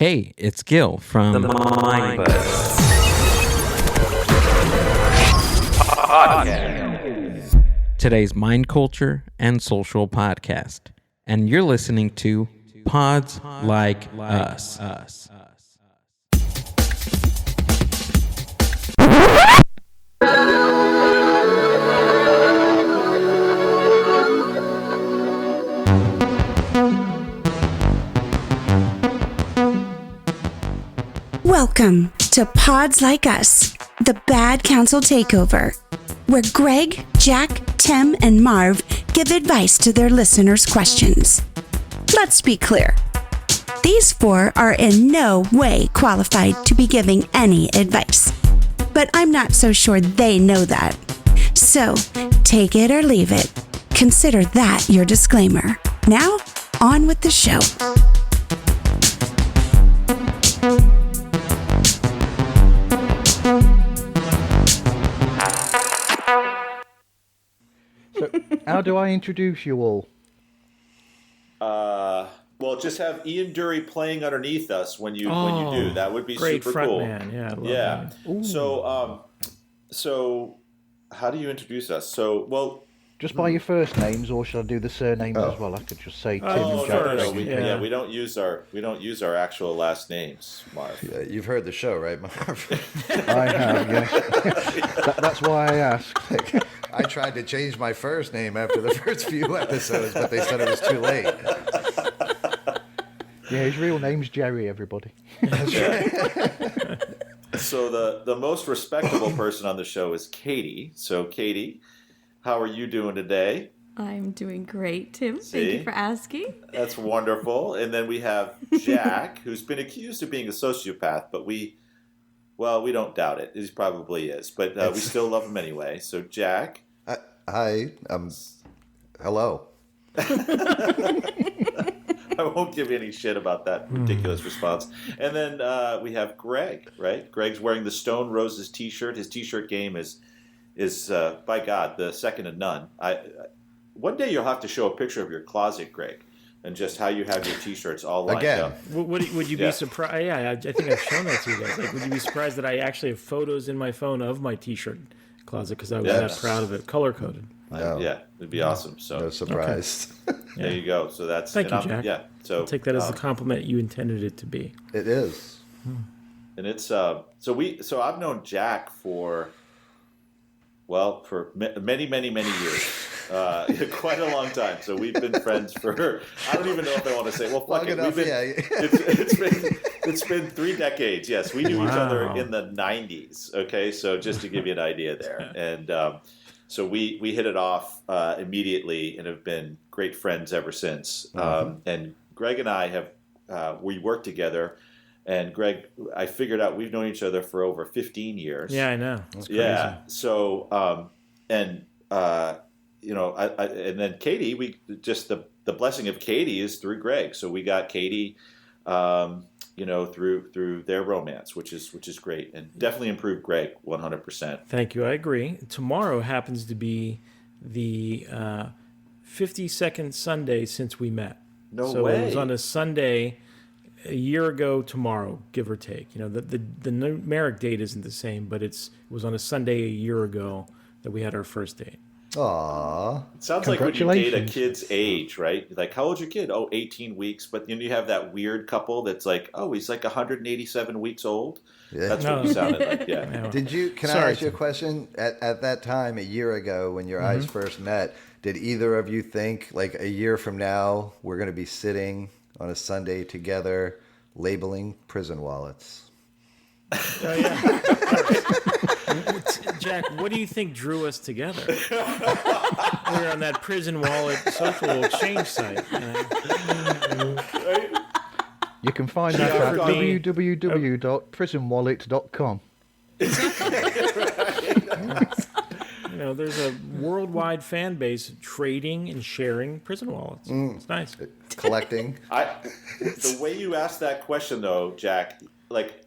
Hey, it's Gil from The Mind Buzz Podcast. today's Mind Culture and Social Podcast. And you're listening to Pods Like Us. Welcome to Pods Like Us, the Bad Counsel Takeover, where Greg, Jack, Tim, and Marv give advice to their listeners' questions. Let's be clear. These four are in no way qualified to be giving any advice, but I'm not so sure they know that. So, take it or leave it. Consider that your disclaimer. Now, on with the show. So, how do I introduce you all? Well, just have Ian Dury playing underneath us when you do. That would be great super front cool. Man. Yeah, I love Yeah. that. So how do you introduce us? Just by your first names, or should I do the surnames as well? I could just say Tim and Jack. first. We don't use our actual last names, Marv. Yeah, you've heard the show, right, Marv? I have, yes. That's why I asked. I tried to change my first name after the first few episodes, but they said it was too late. Yeah, his real name's Jerry, everybody. So the most respectable person on the show is Katy. So Katy, how are you doing today? I'm doing great, Tim. See? Thank you for asking. That's wonderful. And then we have Jack, who's been accused of being a sociopath, but we don't doubt it. He probably is, but we still love him anyway. So Jack. Hi. Hello. I won't give you any shit about that ridiculous response. And then we have Greg, right? Greg's wearing the Stone Roses t-shirt. His t-shirt game is by God, the second to none. One day you'll have to show a picture of your closet, Greg, and just how you have your t-shirts all lined up. Would you be surprised? Yeah, I think I've shown that to you guys. Like, would you be surprised that I actually have photos in my phone of my t-shirt closet because I was that proud of it, color coded. No. Yeah, it'd be awesome. So No surprise. Okay. there you go. So that's Thank you, Jack. Yeah, so I'll take that as the compliment you intended it to be. It is. and it's so I've known Jack for many years. Quite a long time. So we've been friends for, I don't even know if I want to say, well, fuck Long it. enough, We've been, yeah. it's been 3 decades. Yes, we knew each other in the 90s. Okay, so just to give you an idea there. And so we hit it off immediately and have been great friends ever since. And Greg and I we worked together. And Greg, I figured out we've known each other for over 15 years. Yeah, I know. That's crazy. Yeah. So, and then Katy, we just the blessing of Katy is through Greg. So we got Katy, through their romance, which is great and definitely improved Greg 100%. Thank you. I agree. Tomorrow happens to be the 52nd Sunday since we met. No way. It was on a Sunday a year ago tomorrow, give or take. The numeric date isn't the same, but it was on a Sunday a year ago that we had our first date. Aww. It sounds like when you date a kid's age, right? Like, how old's your kid? Oh, 18 weeks. But then you have that weird couple that's like, oh, he's like 187 weeks old. Yeah. That's what you sounded like, yeah. Can I ask you a question? At that time, a year ago, when your eyes first met, did either of you think, like, a year from now, we're going to be sitting on a Sunday together labeling prison wallets? Oh, yeah. Jack, what do you think drew us together? We're on that prison wallet social exchange site. You can find that at www.prisonwallet.com. There's a worldwide fan base trading and sharing prison wallets. It's nice. Collecting. The way you asked that question, though, Jack, like,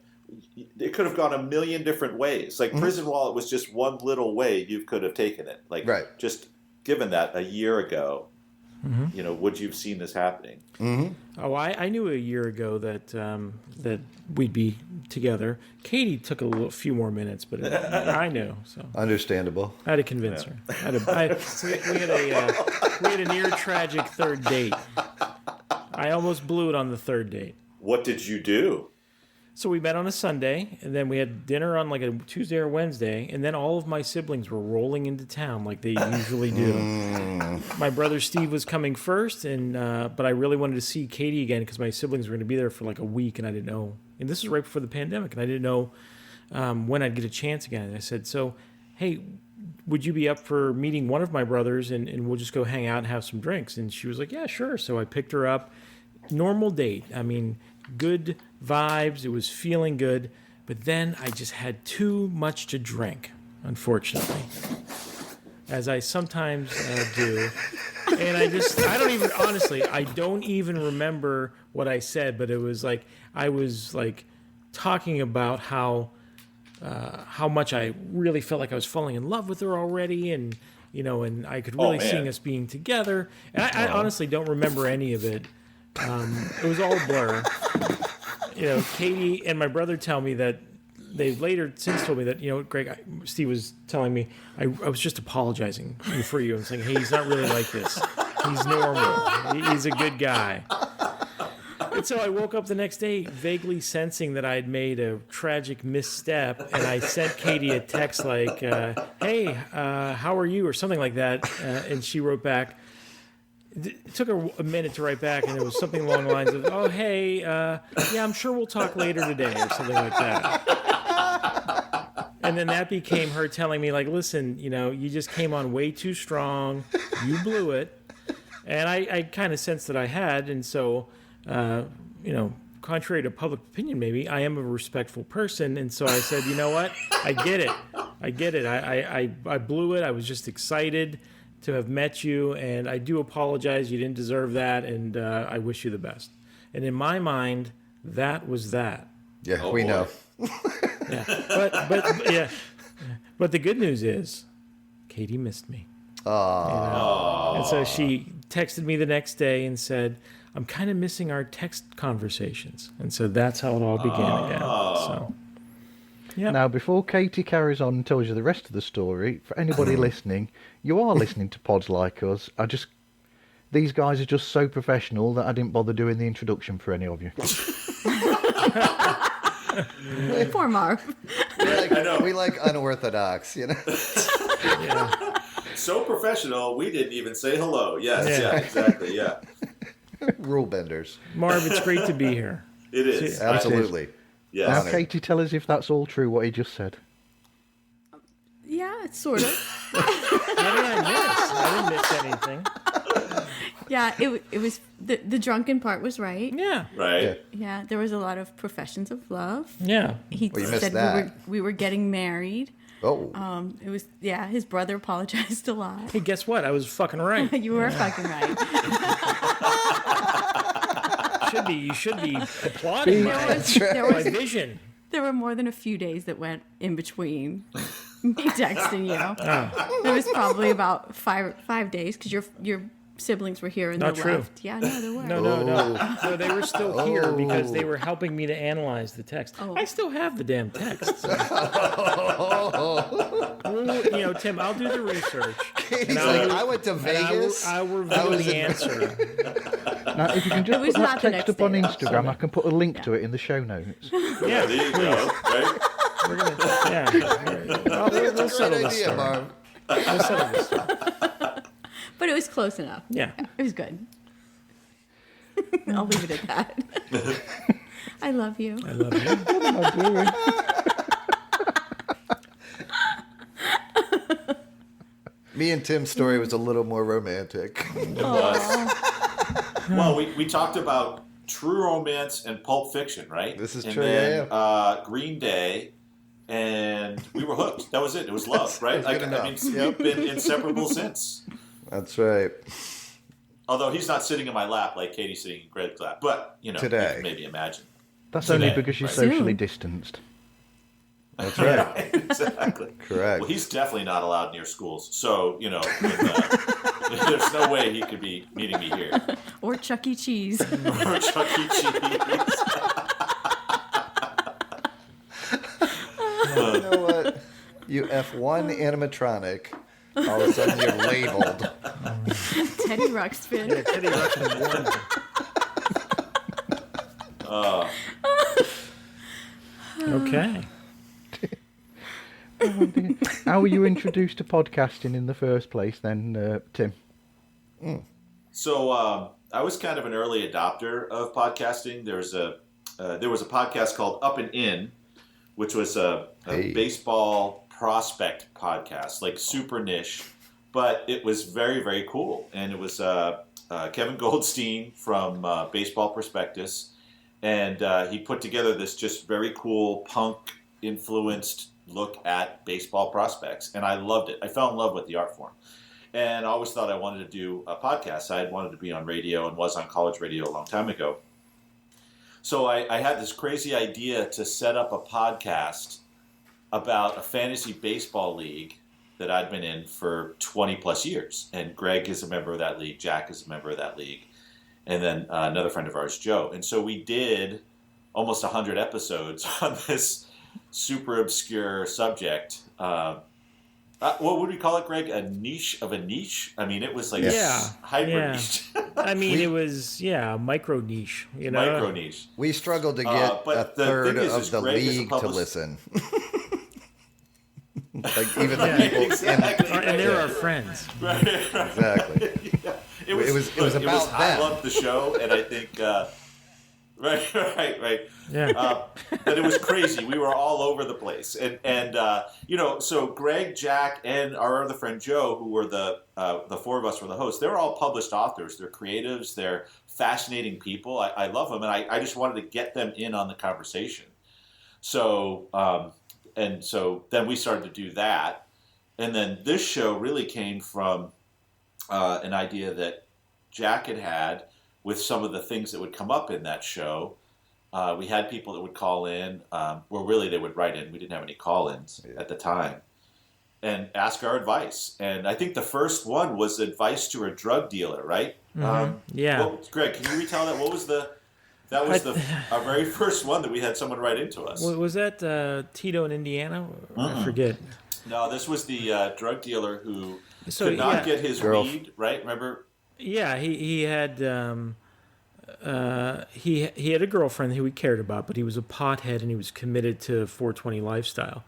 it could have gone a million different ways. Like, prison wallet was just one little way you could have taken it. Like, right. Just given that a year ago, would you have seen this happening? Oh, I knew a year ago that that we'd be together. Katie took a few more minutes, but I knew. So Understandable. I had to convince her. We had a near tragic third date. I almost blew it on the third date. What did you do? So we met on a Sunday, and then we had dinner on like a Tuesday or Wednesday, and then all of my siblings were rolling into town like they usually do. My brother Steve was coming first, and but I really wanted to see Katie again because my siblings were going to be there for like a week, and I didn't know. And this was right before the pandemic, and I didn't know when I'd get a chance again. And I said, so, hey, would you be up for meeting one of my brothers, and we'll just go hang out and have some drinks? And she was like, yeah, sure. So I picked her up. Normal date. I mean, good vibes. It was feeling good. But then I just had too much to drink, unfortunately, as I sometimes do. And I don't even remember what I said, but it was like, I was like talking about how much I really felt like I was falling in love with her already. And, and I could really see us being together. And I honestly don't remember any of it. It was all a blur. Katie and my brother tell me that they've later since told me that, Greg, Steve was telling me, I was just apologizing for you and saying, hey, he's not really like this. He's normal. He's a good guy. And so I woke up the next day vaguely sensing that I had made a tragic misstep, and I sent Katie a text like, hey, how are you? Or something like that. And she wrote back. It took her a minute to write back, and it was something along the lines of, oh, hey, yeah, I'm sure we'll talk later today, or something like that. And then that became her telling me, like, listen, you just came on way too strong. You blew it. And I kind of sensed that I had, and so, contrary to public opinion maybe, I am a respectful person, and so I said, you know what? I get it. I blew it. I was just excited to have met you, and I do apologize. You didn't deserve that, and I wish you the best. And in my mind, that was that. Yeah, we know. Yeah, but the good news is, Katie missed me. And so she texted me the next day and said, I'm kind of missing our text conversations. And so that's how it all began again. So. Yep. Now, before Katie carries on and tells you the rest of the story, for anybody listening, you are listening to Pods Like Us. These guys are just so professional that I didn't bother doing the introduction for any of you. Poor Marv. We like unorthodox, Yeah. So professional, we didn't even say hello. Yes, yeah exactly, yeah. Rule benders. Marv, it's great to be here. It is. Absolutely. Yes. Now, Katie, tell us if that's all true, what he just said. Yeah, it's sort of. What did I miss? I didn't miss anything. Yeah, it was the drunken part was right. Yeah. Right. Yeah, there was a lot of professions of love. Yeah. He Well, you missed said that. we were getting married. Oh. It was his brother apologized a lot. Hey, guess what? I was fucking right. You were fucking right. You should be applauding my vision. There were more than a few days that went in between me texting you. There was probably about five days because your siblings were here and Not they true. left. Yeah, no, there were. No, they were still here because they were helping me to analyze the text. Oh. I still have the damn text. Tim, I'll do the research. He's like, I went to Vegas. I'll reveal the answer. Now, if you can just It was put that not the text next up on day. Instagram, I can put a link to it in the show notes. Yeah, There you go. Right? we're gonna. Yeah, we'll settle this idea, story. Marv. We'll settle this story. But it was close enough. Yeah. It was good. I'll leave it at that. I love you. I love you. What am I doing? Me and Tim's story was a little more romantic. Well, we talked about True Romance and Pulp Fiction, right? This is and true, then, yeah. Green Day, and we were hooked. That was it. It was love, right? That's good enough. We've been inseparable since. That's right. Although he's not sitting in my lap like Katie's sitting in Greg's lap. But, Today. you can maybe imagine. That's Today, only because you're right. socially Soon. distanced. That's right. Exactly. Correct. Well, he's definitely not allowed near schools. So, there's no way he could be meeting me here. Or Chuck E. Cheese. Or Chuck E. Cheese. You know what? You F1 animatronic, all of a sudden you're labeled. Teddy Ruxpin. Yeah, Teddy Ruxpin won. Okay. How were you introduced to podcasting in the first place then, Tim? So I was kind of an early adopter of podcasting. There was a podcast called Up and In, which was a baseball prospect podcast, like super niche, but it was very, very cool. And it was Kevin Goldstein from Baseball Prospectus, and he put together this just very cool punk-influenced look at baseball prospects, and I loved it. I fell in love with the art form. And I always thought I wanted to do a podcast. I had wanted to be on radio and was on college radio a long time ago. So I had this crazy idea to set up a podcast about a fantasy baseball league that I'd been in for 20 plus years. And Greg is a member of that league. Jack is a member of that league. And then another friend of ours, Joe. And so we did almost 100 episodes on this super obscure subject. What would we call it, Greg? A niche of a niche? I mean, it was like hyper niche. I mean, it was, micro niche. Micro niche. We struggled to get a third of the league to listen. Like even the people and they're our friends. Right. Exactly. Yeah. It was about them. I loved the show, and I think right. Yeah. But it was crazy. We were all over the place, and so Greg, Jack, and our other friend Joe, who were the four of us were the hosts. They were all published authors. They're creatives. They're fascinating people. I love them, and I just wanted to get them in on the conversation. So then we started to do that, and then this show really came from an idea that Jack had with some of the things that would come up in that show. We had people that would call in, really they would write in. We didn't have any call-ins at the time, and ask our advice. And I think the first one was advice to a drug dealer, right? Mm-hmm. Greg, can you retell that? What was our very first one that we had someone write into us. Was that Tito in Indiana? I forget. No, this was the drug dealer who could not get his weed, right? Remember? Yeah, he had he had a girlfriend who he cared about, but he was a pothead and he was committed to 420 lifestyle.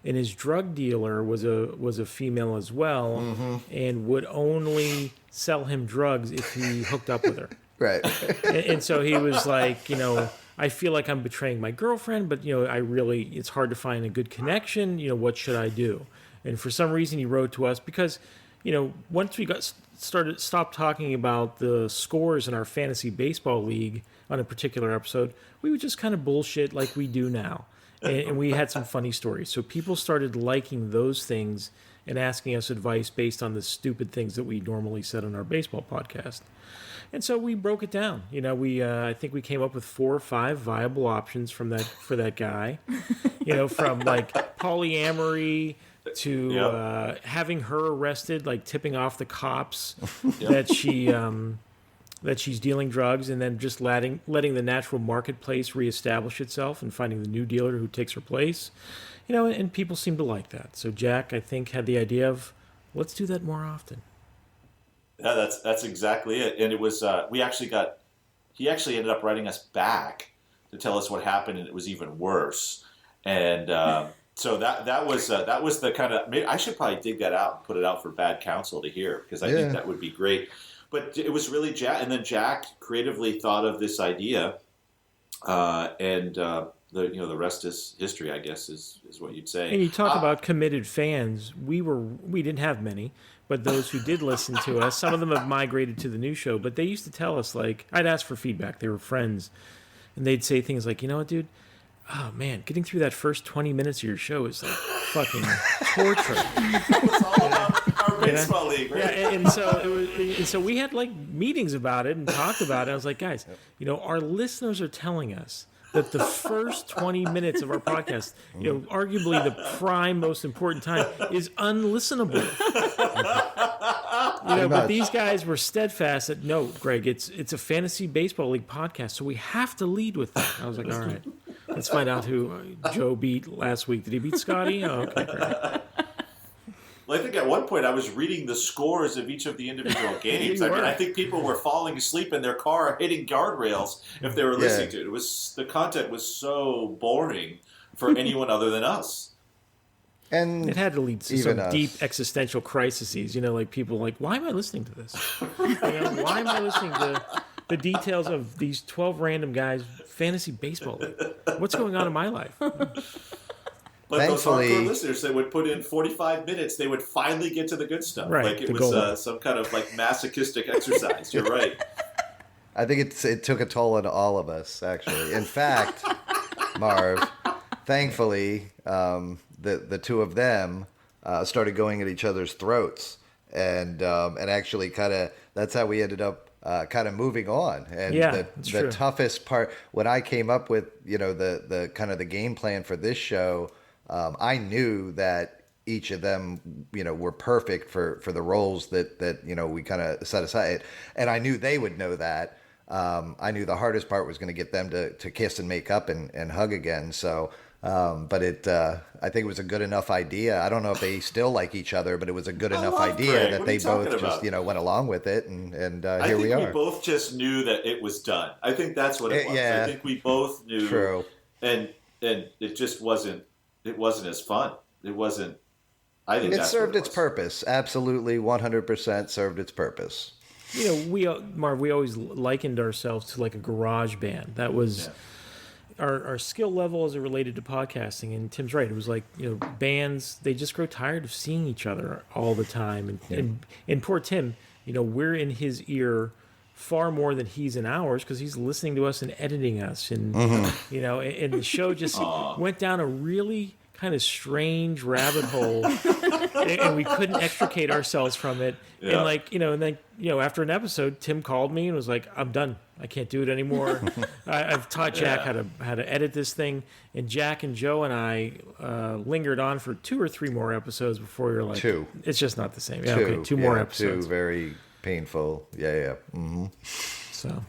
And his drug dealer was a female as well, and would only sell him drugs if he hooked up with her. Right. And so he was like, I feel like I'm betraying my girlfriend, but it's hard to find a good connection. What should I do? And for some reason he wrote to us because, once we stopped talking about the scores in our fantasy baseball league on a particular episode, we would just kind of bullshit like we do now. And we had some funny stories. So people started liking those things and asking us advice based on the stupid things that we normally said on our baseball podcast. And so we broke it down. I think we came up with 4 or 5 viable options for that guy. From like polyamory to having her arrested, like tipping off the cops that she's dealing drugs, and then just letting the natural marketplace reestablish itself and finding the new dealer who takes her place. And people seem to like that. So Jack, I think, had the idea of let's do that more often. Yeah, that's exactly it. And it was he actually ended up writing us back to tell us what happened, and it was even worse. And so that was the kind of, I should probably dig that out and put it out for Bad Counsel to hear, because I think that would be great. But it was really Jack, and then Jack creatively thought of this idea, and the rest is history, I guess, is what you'd say. And you talk about committed fans. We didn't have many, but those who did listen to us, some of them have migrated to the new show, but they used to tell us, like, I'd ask for feedback. They were friends, and they'd say things like, what, dude? Oh, man, getting through that first 20 minutes of your show is like fucking torture. It's all about our baseball league, right? Yeah, and so we had like meetings about it and talked about it. I was like, guys, our listeners are telling us that the first 20 minutes of our podcast, arguably the prime most important time, is unlistenable. But these guys were steadfast that no, Greg, it's a fantasy baseball league podcast, so we have to lead with that. I was like, all right, let's find out who Joe beat last week. Did he beat Scotty? Oh, okay, great. Well, I think at one point I was reading the scores of each of the individual games. I think people were falling asleep in their car hitting guardrails if they were listening to it. The content was so boring for anyone other than us. And it had to lead to some deep existential crises. Like people like, why am I listening to this? Why am I listening to the details of these 12 random guys' fantasy baseball league? What's going on in my life? But thankfully, those hardcore listeners that would put in 45 minutes, they would finally get to the good stuff. Right, like it was some kind of like masochistic exercise. You're right. I think it took a toll on all of us, actually. In fact, Marv, thankfully, the two of them started going at each other's throats, and actually that's how we ended up kind of moving on. And the toughest part when I came up with the kind of the game plan for this show. I knew that each of them, were perfect for the roles that we kind of set aside, and I knew they would know that. I knew the hardest part was going to get them to kiss and make up and hug again. So, but I think it was a good enough idea. I don't know if they still like each other, but it was a good enough idea that they both just went along with it, and here we are. I think we both just knew that it was done. I think that's what it was. I think we both knew. True. And it just wasn't. It wasn't as fun. It wasn't. I think it served its purpose. Absolutely, 100% served its purpose. Marv, we always likened ourselves to like a garage band. That was our skill level as it related to podcasting. And Tim's right. It was like bands. They just grow tired of seeing each other all the time. And poor Tim. We're in his ear far more than he's in ours because he's listening to us and editing us, and and the show just went down a really kind of strange rabbit hole, and we couldn't extricate ourselves from it. And after an episode, Tim called me and was like, "I'm done. I can't do it anymore. I've taught Jack how to edit this thing." And Jack and Joe and I lingered on for 2 or 3 more episodes before we were like, "Two. It's just not the same." Yeah, okay, 2 more episodes. 2 very painful. Yeah. Mm-hmm. So,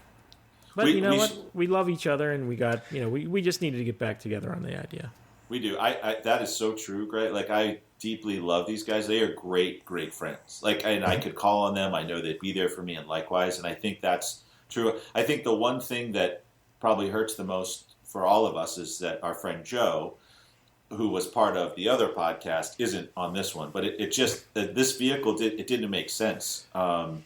but what? We love each other, and we got we just needed to get back together on the idea. We do. I that is so true, Greg. Like I deeply love these guys. They are great friends. And I could call on them. I know they'd be there for me, and likewise. And I think that's true. I think the one thing that probably hurts the most for all of us is that our friend Joe, who was part of the other podcast, isn't on this one. But it just this vehicle didn't make sense. So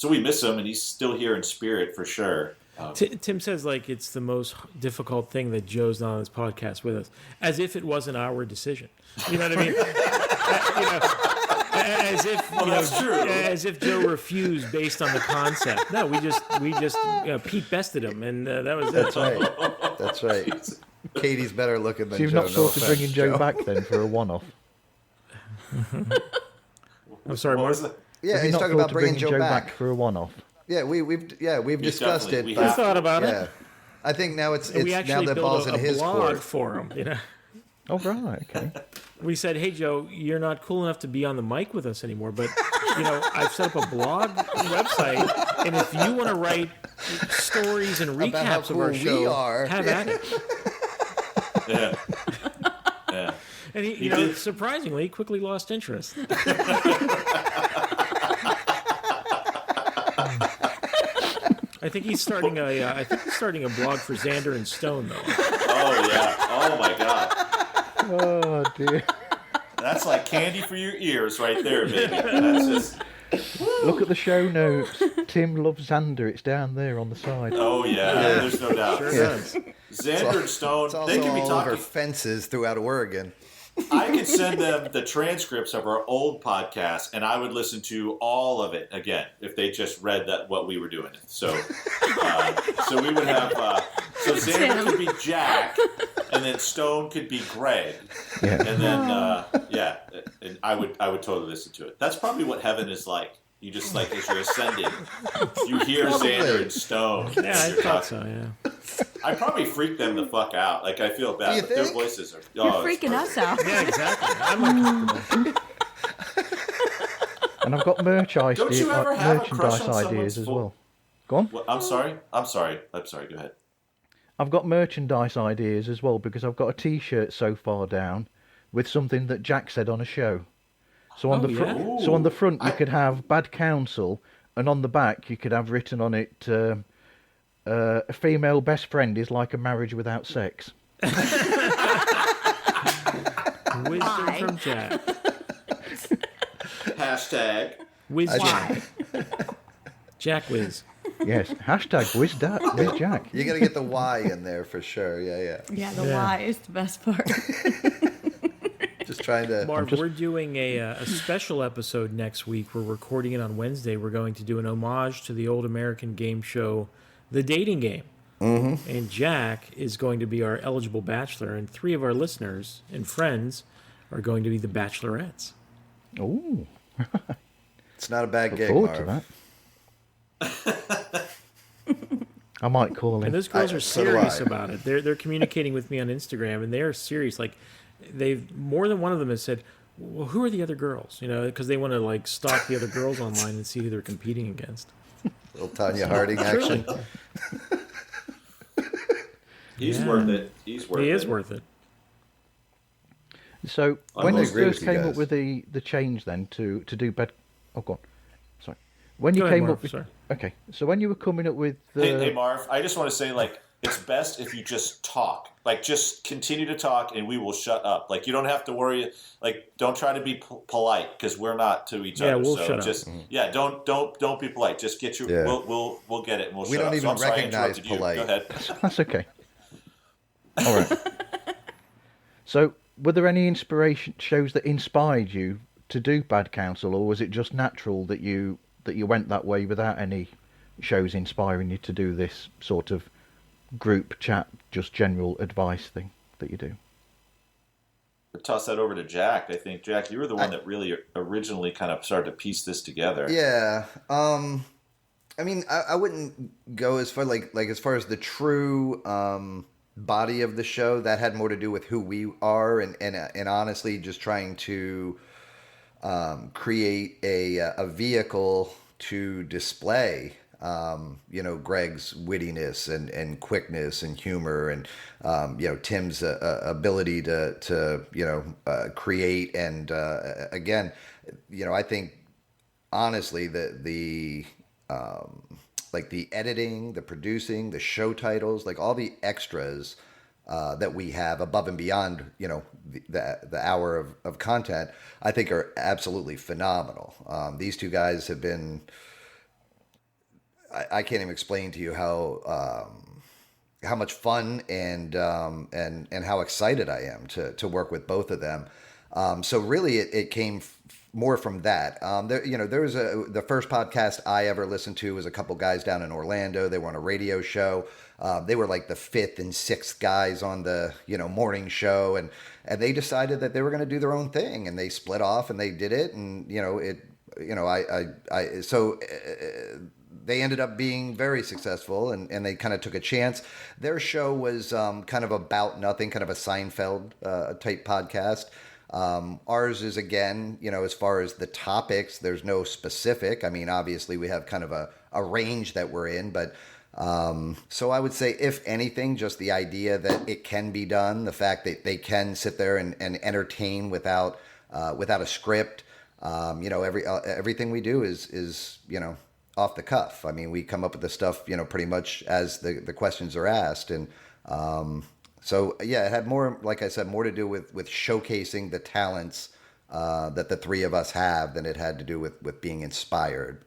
we miss him, and he's still here in spirit for sure. Tim says like it's the most difficult thing that Joe's not on this podcast with us, as if it wasn't our decision. You know what I mean? As if that's true. As if Joe refused based on the concept. No, we just Pete bested him, and that was it. That's right. Katie's better looking than Joe. So you've not thought of bringing Joe back then for a one-off? I'm sorry, Mark. Yeah, he's talking about bringing Joe back for a one-off. Yeah, we've discussed it. We thought about it. I think now it's we actually now that ball's in his blog court for him. Oh right, okay. We said, hey Joe, you're not cool enough to be on the mic with us anymore, but I've set up a blog website, and if you want to write stories and recaps of our show, have at it. Yeah. And he surprisingly quickly lost interest. I think he's starting a blog for Xander and Stone though. Oh yeah. Oh my God. Oh dear. That's like candy for your ears right there, baby. That's just. Look at the show notes. Tim loves Xander. It's down there on the side. Oh yeah. There's no doubt. Sure does. Xander and Stone, they can be all talking over fences throughout Oregon. I could send them the transcripts of our old podcast, and I would listen to all of it again if they just read what we were doing. So we would have. So Xander could be Jack, and then Stone could be Greg, and then and I would totally listen to it. That's probably what heaven is like. You just like as you're ascending, you hear Xander and Stone. Yeah, I thought so. Yeah. I probably freaked them the fuck out. Like I feel bad. But their voices are. You're freaking us out. Yeah, exactly. I'm uncomfortable. And I've got merchandise crush on ideas as well. Go on. Well, I'm sorry. Go ahead. I've got merchandise ideas as well because I've got a T-shirt so far down with something that Jack said on a show. So on the front you could have Bad Counsel, and on the back you could have written on it, a female best friend is like a marriage without sex. Wisdom from Jack. Hashtag Whiz Jack. Jack Whiz. Yes, hashtag Whiz Jack. You got to get the Y in there for sure. Yeah. Yeah, the Y is the best part. Just trying to. Marv, we're doing a special episode next week. We're recording it on Wednesday. We're going to do an homage to the old American game show, The Dating Game. Mm-hmm. And Jack is going to be our eligible bachelor, and 3 of our listeners and friends are going to be the bachelorettes. Ooh. It's not a bad gig, forward Marv. to that. I might call him. And those girls are serious about it. They're communicating with me on Instagram, and they're serious. Like, more than one of them has said, "Well, who are the other girls?" You know, because they want to like stalk the other girls online and see who they're competing against. Little Tanya Harding action. He's worth it. He is worth it. So when you first came up with the change then to do bed, oh god, sorry. When you came up with, okay, so when you were coming up with hey Marv, I just want to say like it's best if you just talk, like just continue to talk and we will shut up. Like you don't have to worry. Like don't try to be polite because we're not to each other. We'll so shut just up. don't be polite. Just get your we'll get it. And we'll we shut don't up. even So I'm recognize sorry I polite. you. Go ahead. That's okay. All right. So, were there any inspiration shows that inspired you to do Bad Counsel, or was it just natural that you went that way without any shows inspiring you to do this sort of group chat, just general advice thing that you do? I'll toss that over to Jack. I think Jack, you were the one that really originally kind of started to piece this together. Yeah. I mean, I wouldn't go as far like as far as the true body of the show. That had more to do with who we are and honestly just trying to create a vehicle to display Greg's wittiness and quickness and humor and Tim's ability to create and again I think honestly the like the editing, the producing, the show titles, like all the extras that we have above and beyond, the hour of content, I think are absolutely phenomenal. These 2 guys have been, I can't even explain to you how much fun and how excited I am to work with both of them. So really it came more from that. There was the first podcast I ever listened to was a couple guys down in Orlando. They were on a radio show. They were like the 5th and 6th guys on the, morning show. And they decided that they were going to do their own thing and they split off and they did it. And, they ended up being very successful and they kind of took a chance. Their show was kind of about nothing, kind of a Seinfeld type podcast. Ours is again, as far as the topics, there's no specific. I mean, obviously we have kind of a range that we're in, but so I would say, if anything, just the idea that it can be done, the fact that they can sit there and entertain without a script. Everything we do is off the cuff. I mean, we come up with the stuff, pretty much as the questions are asked. And so, yeah, it had more, like I said, more to do with showcasing the talents that the 3 of us have than it had to do with being inspired.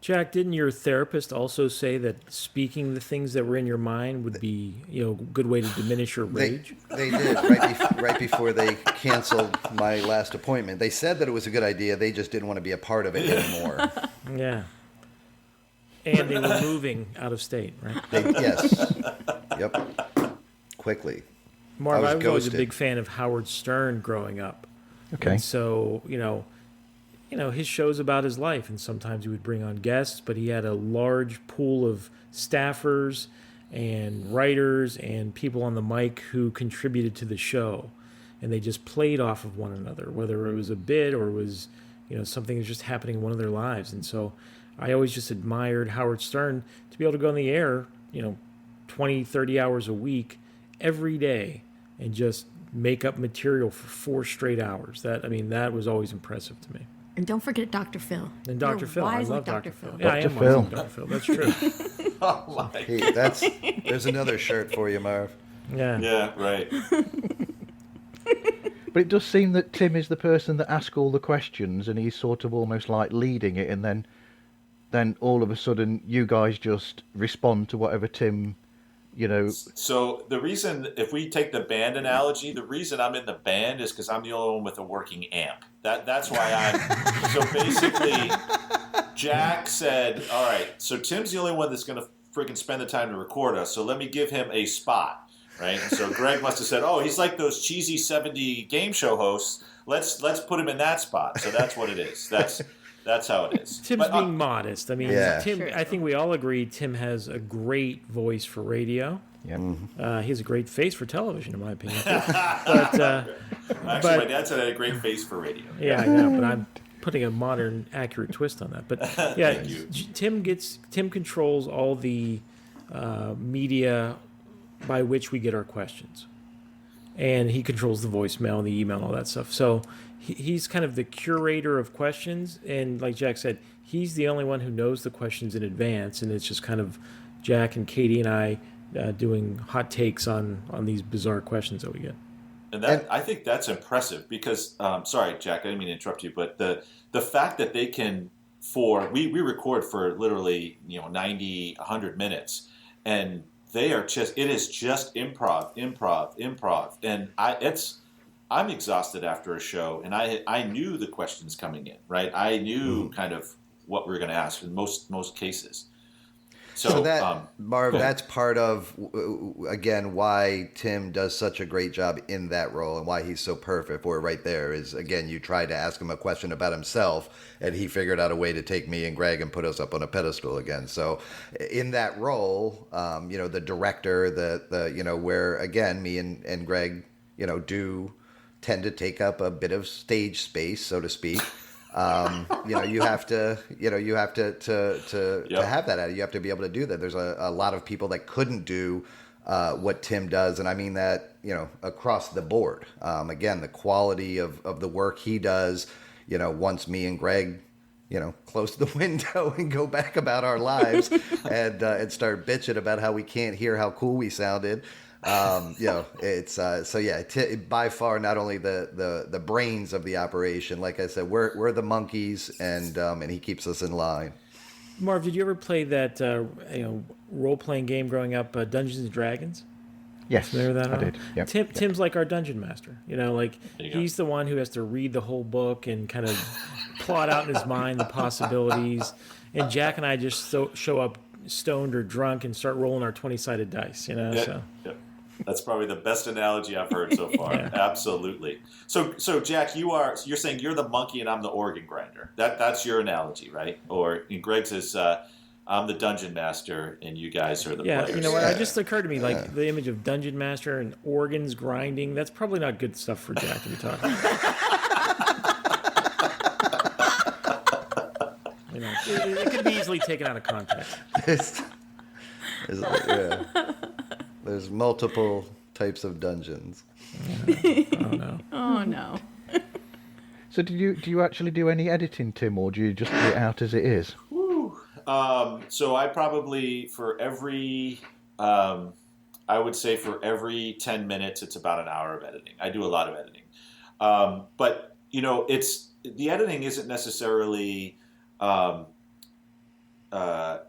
Jack, didn't your therapist also say that speaking the things that were in your mind would be, a good way to diminish your rage? They did, right before they canceled my last appointment. They said that it was a good idea. They just didn't want to be a part of it anymore. Yeah. And they were moving out of state, right? Yes. Yep. Quickly. Marv, I was always a big fan of Howard Stern growing up. Okay. And so, his show's about his life, and sometimes he would bring on guests, but he had a large pool of staffers and writers and people on the mic who contributed to the show, and they just played off of one another, whether it was a bit or it was, something that was just happening in one of their lives. And so I always just admired Howard Stern to be able to go on the air, 20, 30 hours a week every day and just make up material for 4 straight hours. That was always impressive to me. And don't forget Dr. Phil. And Dr. Phil. I love Dr. Phil. Yeah, I am Dr. Phil. wise like Dr. Phil. That's true. Oh my. Hey, there's another shirt for you, Marv. Yeah. Yeah, right. But it does seem that Tim is the person that asks all the questions, and he's sort of almost like leading it, and then all of a sudden you guys just respond to whatever Tim, So the reason, if we take the band analogy, the reason I'm in the band is because I'm the only one with a working amp. That's why I'm. So basically, Jack said, "All right, so Tim's the only one that's going to freaking spend the time to record us. So let me give him a spot." Right, and so Greg must have said, "Oh, he's like those cheesy '70s game show hosts. Let's put him in that spot." So that's what it is. That's how it is. Tim's being modest. I mean, Yeah. Tim. Sure. I think we all agree Tim has a great voice for radio. yeah. He has a great face for television, in my opinion. Actually, my dad said I had a great face for radio. Yeah, I know, but I'm putting a modern, accurate twist on that. But yeah, Thank you. Tim controls all the media by which we get our questions, and he controls the voicemail and the email and all that stuff. So he's kind of the curator of questions, and like Jack said, he's the only one who knows the questions in advance, and it's just kind of Jack and Katie and I doing hot takes on these bizarre questions that we get. And I think that's impressive because, sorry, Jack, I didn't mean to interrupt you, but the fact that they can, we record for literally 90, 100 minutes, and it is just improv, and I'm exhausted after a show, and I knew the questions coming in, right? I knew kind of what we were going to ask in most cases. So that, Marv, that's part of, again, why Tim does such a great job in that role and why he's so perfect for it right there is, again, you tried to ask him a question about himself and he figured out a way to take me and Greg and put us up on a pedestal again. So in that role, the director, where, again, me and Greg, do tend to take up a bit of stage space, so to speak. You have to have that. You have to be able to do that. There's a lot of people that couldn't do what Tim does, and I mean that across the board. Again, the quality of the work he does. Once me and Greg, close the window and go back about our lives and start bitching about how we can't hear how cool we sounded. It's by far not only the brains of the operation. Like I said, we're the monkeys, and he keeps us in line. Marv, did you ever play that role playing game growing up, Dungeons and Dragons? Yes, Remember that? I did. Yep. Tim's like our dungeon master. He's the one who has to read the whole book and kind of plot out in his mind the possibilities. And Jack and I just show up stoned or drunk and start rolling our 20-sided dice. So. Yeah. That's probably the best analogy I've heard so far. Yeah. Absolutely. So Jack, you're saying you're the monkey and I'm the organ grinder. That's your analogy, right? Or in Greg's is I'm the dungeon master and you guys are the players. You know what? It just occurred to me, like the image of dungeon master and organs grinding. That's probably not good stuff for Jack to be talking about. It could be easily taken out of context. There's multiple types of dungeons. Oh no. So do you actually do any editing, Tim, or do you just put it out as it is? So I probably for every I would say for every 10 minutes it's about an hour of editing. I do a lot of editing. But the editing isn't necessarily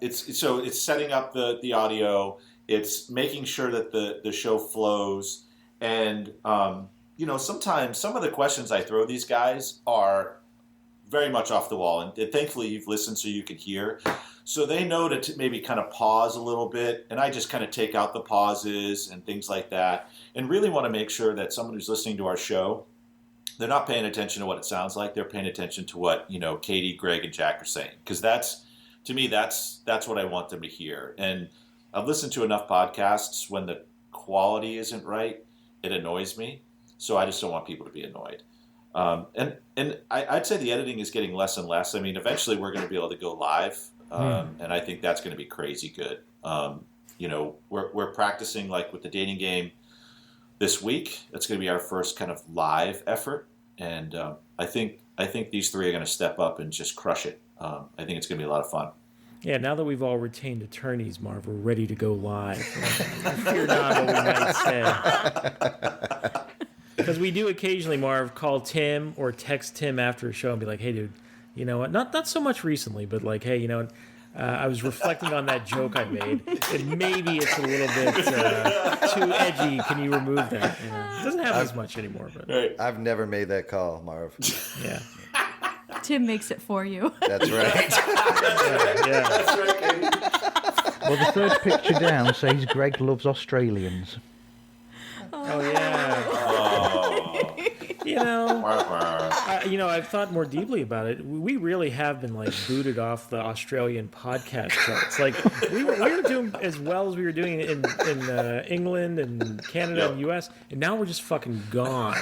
it's setting up the audio. It's making sure that the show flows, and sometimes some of the questions I throw these guys are very much off the wall, and thankfully you've listened so you can hear, so they know to maybe kind of pause a little bit, and I just kind of take out the pauses and things like that, and really want to make sure that someone who's listening to our show they're not paying attention to what it sounds like. They're paying attention to what, Katie, Greg, and Jack are saying. Because to me, that's what I want them to hear. And I've listened to enough podcasts when the quality isn't right, it annoys me. So I just don't want people to be annoyed. And I'd say the editing is getting less and less. I mean, eventually we're going to be able to go live. And I think that's going to be crazy good. We're practicing like with the dating game this week. That's going to be our first kind of live effort. And I think these three are going to step up and just crush it. I think it's going to be a lot of fun. Yeah, now that we've all retained attorneys, Marv, we're ready to go live. Fear not what we might say. Because we do occasionally, Marv, call Tim or text Tim after a show and be like, hey, dude, you know what? Not so much recently, but like, hey, I was reflecting on that joke I made, and maybe it's a little bit too edgy. Can you remove that? It doesn't happen as much anymore. But I've never made that call, Marv. Yeah. Tim makes it for you. That's right. Yeah. That's right, Katie. Well, the third picture down says Greg loves Australians. Oh, yeah. I've thought more deeply about it. We really have been like booted off the Australian podcast charts. Like we were doing as well as we were doing in England and Canada and US, and now we're just fucking gone.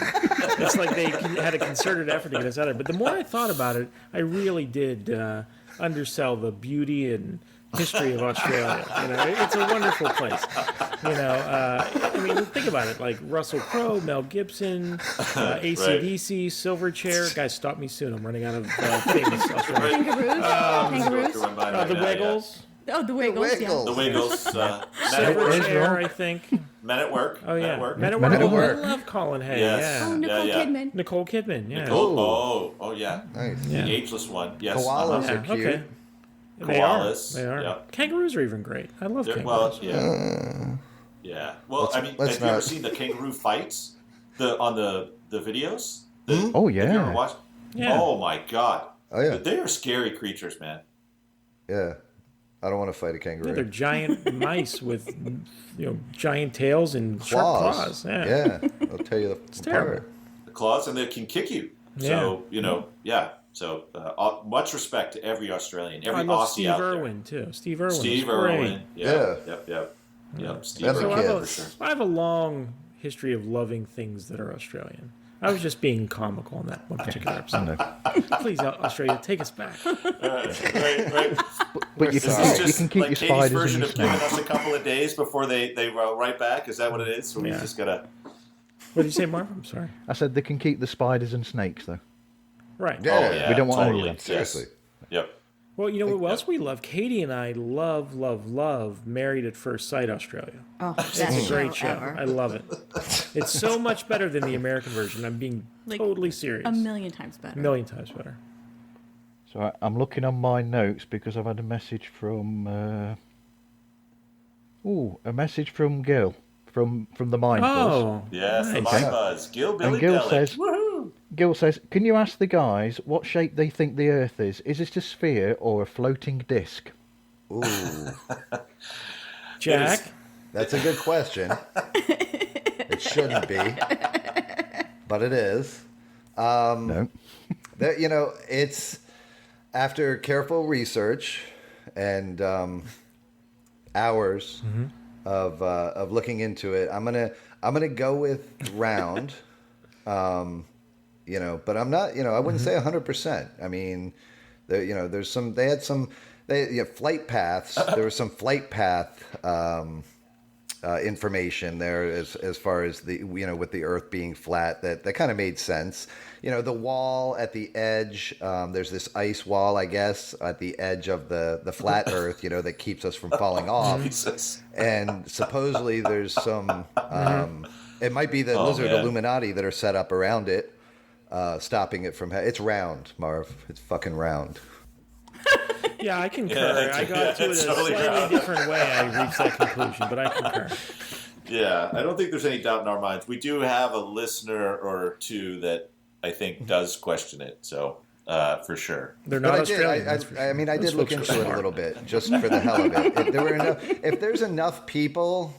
It's like they had a concerted effort to get us out of it. But the more I thought about it, I really did undersell the beauty and history of Australia. It's a wonderful place. Think about it. Like Russell Crowe, Mel Gibson, AC/DC, Silverchair. Guys, stop me soon. I'm running out of famous Australian. Kangaroos. The Wiggles. Oh, the Wiggles. Yeah. The Wiggles. Silverchair, I think. Men at Work. Oh, yeah. Men at Work. Men at Work. I love Colin Hay. Yes. Yeah. Oh, Nicole Kidman. Yeah. Oh, yeah. Nice. Yeah. The ageless one. Yes. Koalas are cute. Okay. Koalas. They are. Yep. Kangaroos are even great. I love kangaroos. Well, yeah. Yeah. Well, have you ever seen the kangaroo fights? On the videos? Oh, Have you yeah. ever watched? Yeah. Oh, my God. Oh, yeah. They are scary creatures, man. Yeah. I don't want to fight a kangaroo. Yeah, they're giant mice with, giant tails and sharp claws. Yeah. I'll tell you It's the terrible. part. The claws, and they can kick you. So, yeah. So, much respect to every Australian, every I love Aussie Steve out there. Irwin, too. Steve Irwin. Steve is great. Irwin. Yeah. Yep. Steve Better So Irwin, kids. for sure. I have a long history of loving things that are Australian. I was just being comical in that one particular I episode. know. Please, Australia, take us back. Right. But you This is can keep like your Katie's spiders version and of your giving snakes. us a couple of days before they roll right back. Is that what it is? So we Yeah. just gotta. What did you say, Marv? I'm sorry. I said they can keep the spiders and snakes, though. Right. Yeah. Oh, yeah. We don't want any of totally. them. Yes. Seriously. Yep. Well, you know what else we love? Katie and I love Married at First Sight Australia. Oh, It's best a great show. ever. I love it. It's so much better than the American version. I'm being Like, totally serious. A million times better. A million times better. So I'm looking on my notes because I've had a message from Gil from the Mind Buzz. Oh, Yes. The nice. Mind Buzz. Gil Billy And Gil Delic. says, Woohoo! Gil says, can you ask the guys what shape they think the Earth is? Is it a sphere or a floating disc? Ooh. Jack. That's a good question. It shouldn't be, but it is. No. It's after careful research and hours of looking into it. I'm gonna go with round. But I'm not. I wouldn't say 100%. I mean, there's some. They had some. Flight paths. There was some flight path information there as far as the with the Earth being flat that kind of made sense. The wall at the edge. There's this ice wall, I guess, at the edge of the flat Earth. That keeps us from falling off. Jesus. And supposedly there's some. It might be the lizard man. Illuminati that are set up around it, stopping it from. It's round, Marv. It's fucking round. Yeah, I concur. Yeah, I got to it a it's totally slightly right. different way. I reached that conclusion, but I concur. Yeah, I don't think there's any doubt in our minds. We do have a listener or two that I think does question it. So for sure. They're But not I Australian. did. that's for sure. I mean, I Those did look folks are into it a smart. little bit just for the hell of it. If there's enough people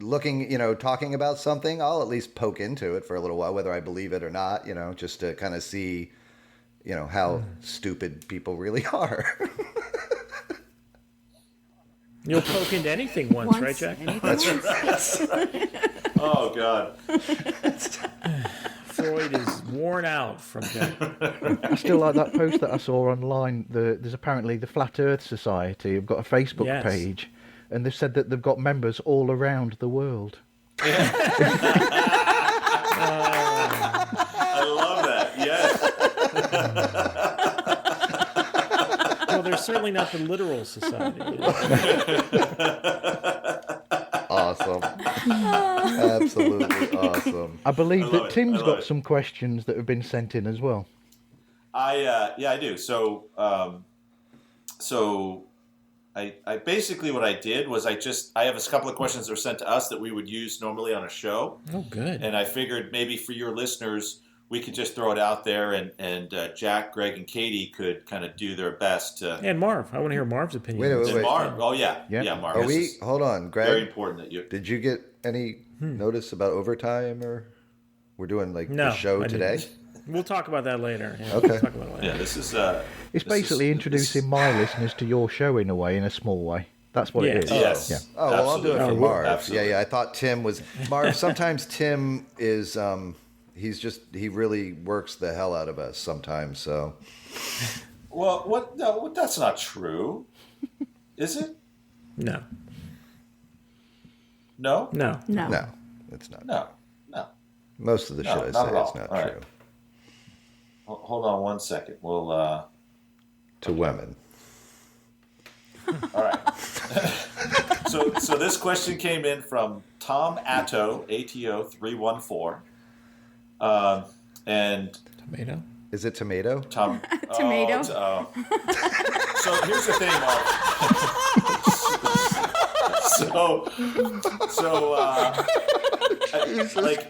looking, talking about something, I'll at least poke into it for a little while, whether I believe it or not, just to kind of see, how stupid people really are. You'll poke into anything once, right, Jack? That's Right. Oh, God. Freud is worn out from that. I still like that post that I saw online. There's apparently the Flat Earth Society have got a Facebook page, and they've said that they've got members all around the world. I love that. Yes. Well, they're certainly not the literal society. awesome. Absolutely awesome. I believe that Tim's got it. some questions that have been sent in as well. I do. So I basically what I did was I have a couple of questions that were sent to us that we would use normally on a show. Oh, good. And I figured maybe for your listeners, we could just throw it out there, and Jack, Greg, and Katie could kind of do their best to. And Marv, I want to hear Marv's opinion. Wait. And Marv, oh yeah, Marv. Are this we? is Hold on, Greg. very important that you. Did you get any notice about overtime, or we're doing the No, show I today? didn't. We'll talk about that later. Yeah, Okay. We'll talk about it later. Yeah, this is. It's basically introducing my listeners to your show in a small way. That's what it is. Yes. Yeah. Oh, well, I'll do it for Absolutely. Marv. Absolutely. Yeah. I thought Tim was Marv. Sometimes Tim is. He really works the hell out of us sometimes. So. Well, what? No, that's not true. Is it? No. No. No. No. No, it's not. No. Most of the No, shit I not say at all. is not All true right. Hold on one second. We'll. to women. All right. So this question came in from Tom Atto, ATO 314. And Tomato? Is it tomato? Tom Tomato. So here's the thing, Mark.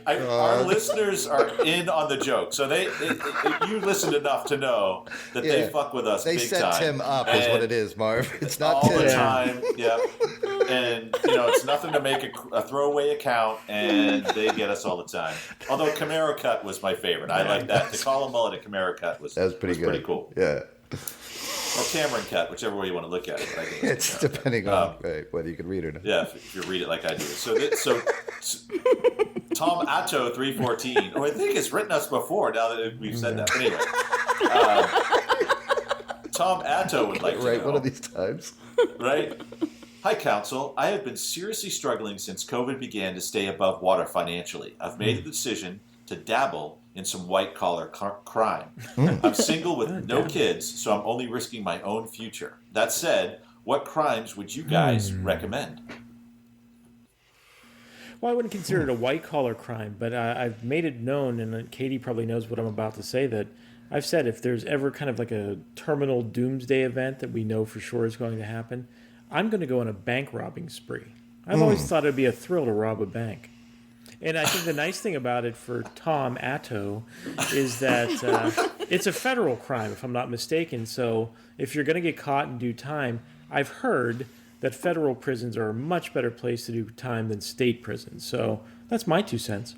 Our listeners are in on the joke, so they you listened enough to know that they fuck with us. They big set time. Tim up, is what it is, Marv. It's not all Tim. the time. Yeah, and it's nothing to make a throwaway account, and they get us all the time. Although Camaro cut was my favorite. I like that. To call a mullet a Camaro cut was Pretty cool. Yeah. Or Cameron cut, whichever way you want to look at it. But I think It's depending on whether you can read or not. Yeah, if you read it like I do. So Tom Atto 314. Oh, I think it's written us before. Now that we've said that. But anyway, Tom Atto would like to know. One of these times. Right. Hi, Counsel. I have been seriously struggling since COVID began to stay above water financially. I've made the decision to dabble in some white-collar crime. I'm single with no kids, so I'm only risking my own future. That said, what crimes would you guys recommend? Well, I wouldn't consider it a white-collar crime, but I've made it known, and Katie probably knows what I'm about to say, that I've said if there's ever kind of like a terminal doomsday event that we know for sure is going to happen, I'm going to go on a bank robbing spree. I've always thought it'd be a thrill to rob a bank. And I think the nice thing about it for Tom Atto is that it's a federal crime, if I'm not mistaken. So if you're going to get caught and do time, I've heard that federal prisons are a much better place to do time than state prisons. So that's my 2 cents.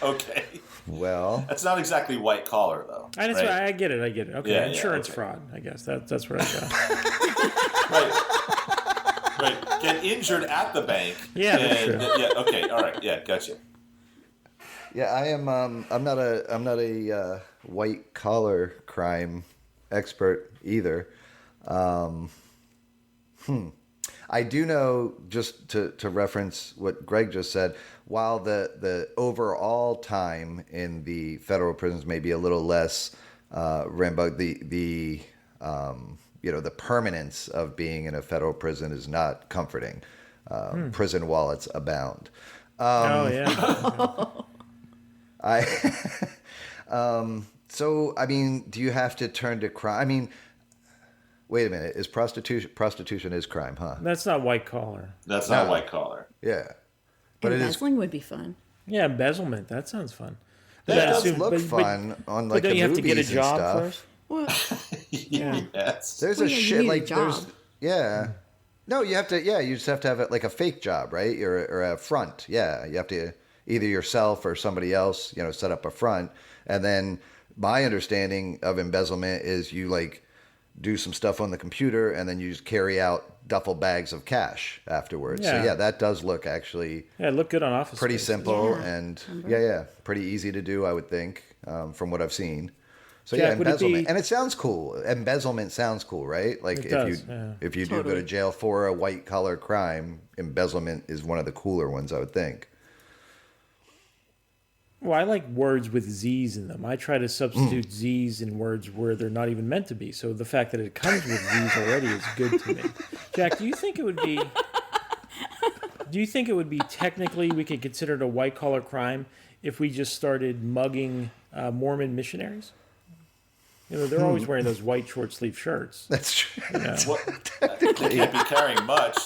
Okay. Well, That's not exactly white collar, though. That's right? right. I get it. Okay, Yeah, insurance okay. fraud. I guess that's what I got. Right. Get injured at the bank. Yeah, that's true. Yeah. Okay. All right. Yeah. Gotcha. yeah, I am. I'm not a white collar crime expert either. I do know, just to reference what Greg just said, while the overall time in the federal prisons may be a little less Rambo, the permanence of being in a federal prison is not comforting. Prison wallets abound. Oh yeah. So I mean, do you have to turn to crime? I mean, wait a minute. Is prostitution is crime, huh? That's not white collar. That's not white collar. Yeah, but it is. Embezzling would be fun. Yeah, embezzlement. That sounds fun. That does look fun on like don't the you have to get a movies and job stuff. first? Well, Yes. There's Well, a yeah, you shit need a like there's job. No, you have to. Yeah, you just have to have it like a fake job, right? Or a front. Yeah, you have to either yourself or somebody else, set up a front. And then my understanding of embezzlement is you like do some stuff on the computer and then you just carry out duffel bags of cash afterwards. Yeah. So yeah, that does look actually it looked good on Office pretty Space. simple Yeah. and Remember? pretty easy to do, I would think, from what I've seen. So Jack, would it embezzlement, be- and it sounds cool. Embezzlement sounds cool, right? Like It does, yeah. if you do go Totally. to jail for a white collar crime, embezzlement is one of the cooler ones, I would think. Well, I like words with Z's in them. I try to substitute Z's in words where they're not even meant to be. So the fact that it comes with Z's already is good to me. Jack, do you think it would be? Do you think it would be technically we could consider it a white collar crime if we just started mugging Mormon missionaries? They're always wearing those white short sleeve shirts. That's true. What, they can't be carrying much.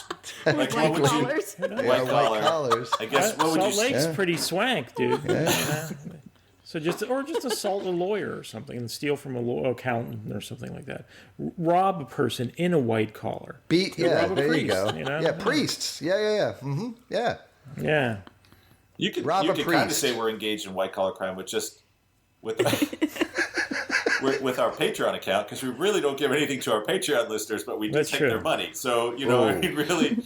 Like, what White would you? collars. White collar. collars. I guess. What would Salt you? Lake's pretty swank, dude. So just assault a lawyer or something and steal from a accountant or something like that. Rob a person in a white collar. Yeah, rob a there priest, you go. you know? Yeah, priests. Yeah. Mm-hmm. Yeah. Yeah. You could Rob a kind of priest. say we're engaged in white collar crime with with our Patreon account, because we really don't give anything to our Patreon listeners, but we do That's take true. their money. So I Ooh. mean, really.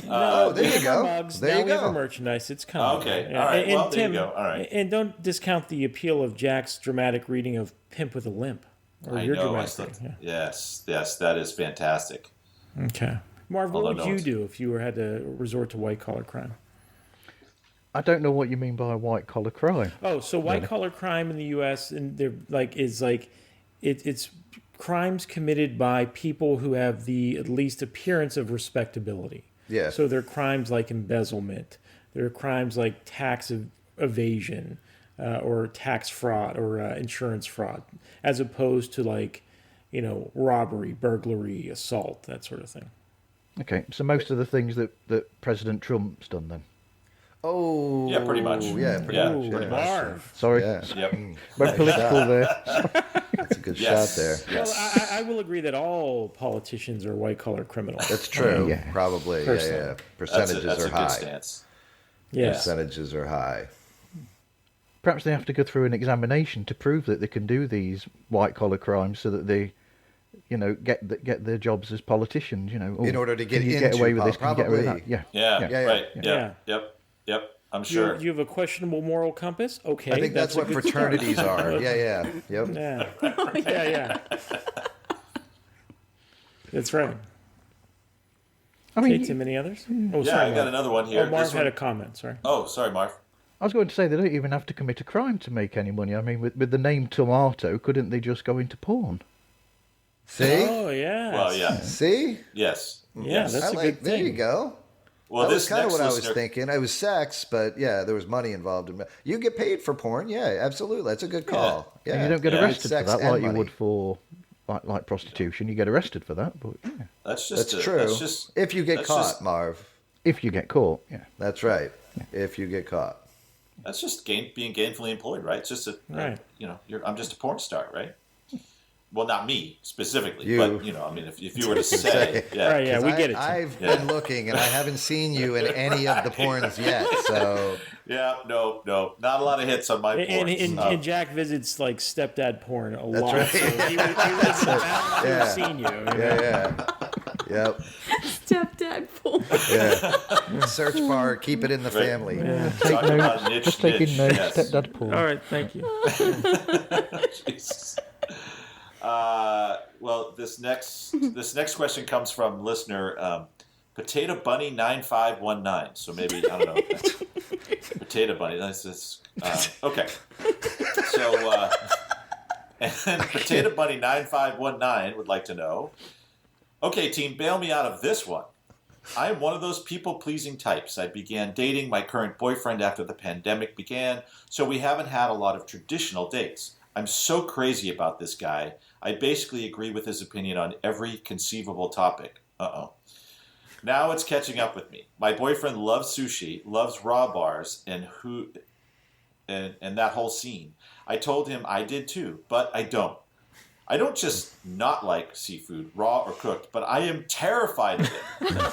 Oh, there We you have go. mugs. There now you we have go. our merchandise. It's coming. Okay. All right. And Well, there you Tim, go. All right. And don't discount the appeal of Jack's dramatic reading of Pimp with a Limp. Or I your know. dramatic reading. Yes, that is fantastic. Yeah. Okay. Marv, what Although would you no, do if you had to resort to white collar crime? I don't know what you mean by white collar crime. Oh, so white collar crime in the U.S. and they're it's crimes committed by people who have the at least appearance of respectability. Yeah. So they're crimes like embezzlement. There are crimes like tax evasion or tax fraud or insurance fraud, as opposed to robbery, burglary, assault, that sort of thing. Okay, so most of the things that President Trump's done then. Oh. Yeah, pretty much. Yeah, pretty Yeah, much. pretty yeah. much. Marv. Sorry, Yeah. Yep. went political there. That's a good Yes. shot there. Yes. Well, I will agree that all politicians are white collar criminals. That's true. Yeah. Probably. Personally. Yeah. That's Percentages a are good high. stance. Yes. Percentages are high. Perhaps they have to go through an examination to prove that they can do these white collar crimes, so that they, get their jobs as politicians. In order to get can you get into away with this? Can you get away with probably. that? Yeah. Yeah. Right. Yeah. Yep. I'm You, sure. you have a questionable moral compass? Okay. I think that's a what good fraternities start. are. Yeah. Yep. Yeah. Yeah. That's right. I mean, Okay, Tim, any others? Oh, Yeah, sorry, I got Marv. another one here. Oh, Marv This had one- a comment, sorry. Oh, sorry, Marv. I was going to say they don't even have to commit a crime to make any money. I mean, with the name Tomato, couldn't they just go into porn? See? Oh, yeah. Well, yeah. See? Yes. Yeah, Yes. that's I a like. good There thing. you go. Well, That this was kind of next what I was listener, thinking. It was sex, but yeah, there was money involved in it. You get paid for porn. Yeah, absolutely. That's a good call. Yeah. And you don't get Yeah. arrested for Sex that and like you money. would for like prostitution. You get arrested for that, but yeah. That's just That's true. That's just, if you get that's caught, just- Marv. If you get caught, yeah. That's right. If you get caught. That's just being gainfully employed, right? It's just Right. I'm just a porn star, right? Well, not me specifically, You. but I mean, if you were to say, yeah, All right, yeah, 'Cause we get it. Tim. I've been looking, and I haven't seen you in any of the porns yet. So yeah, no, not a lot of hits on my And, porn. and Jack visits like stepdad porn a lot. right. So he was bound to have seen you. Yep. Stepdad pool. Yeah. Search bar. Keep it in the Right. family. Take Talking about notes. niche, Just taking niche, notes. yes. Stepdad porn. All right, thank you. Jesus. Well, this next question comes from listener Potato Bunny 9519. So maybe I don't know. If that's Potato Bunny. That's okay. So and Potato Bunny 9519 would like to know. Okay, team, bail me out of this one. I am one of those people-pleasing types. I began dating my current boyfriend after the pandemic began, so we haven't had a lot of traditional dates. I'm so crazy about this guy. I basically agree with his opinion on every conceivable topic. Uh-oh. Now it's catching up with me. My boyfriend loves sushi, loves raw bars, and that whole scene. I told him I did too, but I don't. I don't just not like seafood, raw or cooked, but I am terrified of it.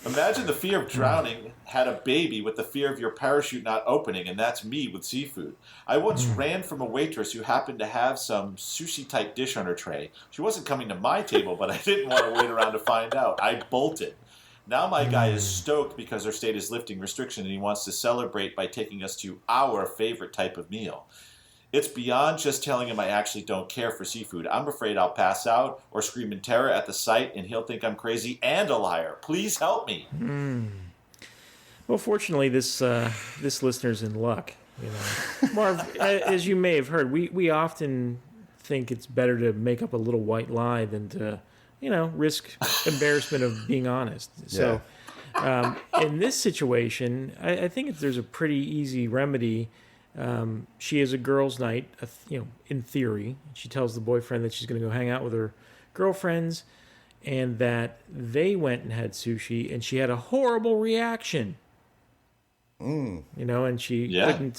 Imagine the fear of drowning had a baby with the fear of your parachute not opening, and that's me with seafood. I once ran from a waitress who happened to have some sushi-type dish on her tray. She wasn't coming to my table, but I didn't want to wait around to find out. I bolted. Now my guy is stoked because our state is lifting restriction, and he wants to celebrate by taking us to our favorite type of meal. It's beyond just telling him I actually don't care for seafood. I'm afraid I'll pass out or scream in terror at the sight, and he'll think I'm crazy and a liar. Please help me. Well, fortunately, this listener's in luck. You know, Marv, as you may have heard, we often think it's better to make up a little white lie than to, risk embarrassment of being honest. So, in this situation, I think there's a pretty easy remedy. She has a girls' night, in theory. She tells the boyfriend that she's going to go hang out with her girlfriends, and that they went and had sushi, and she had a horrible reaction. And she couldn't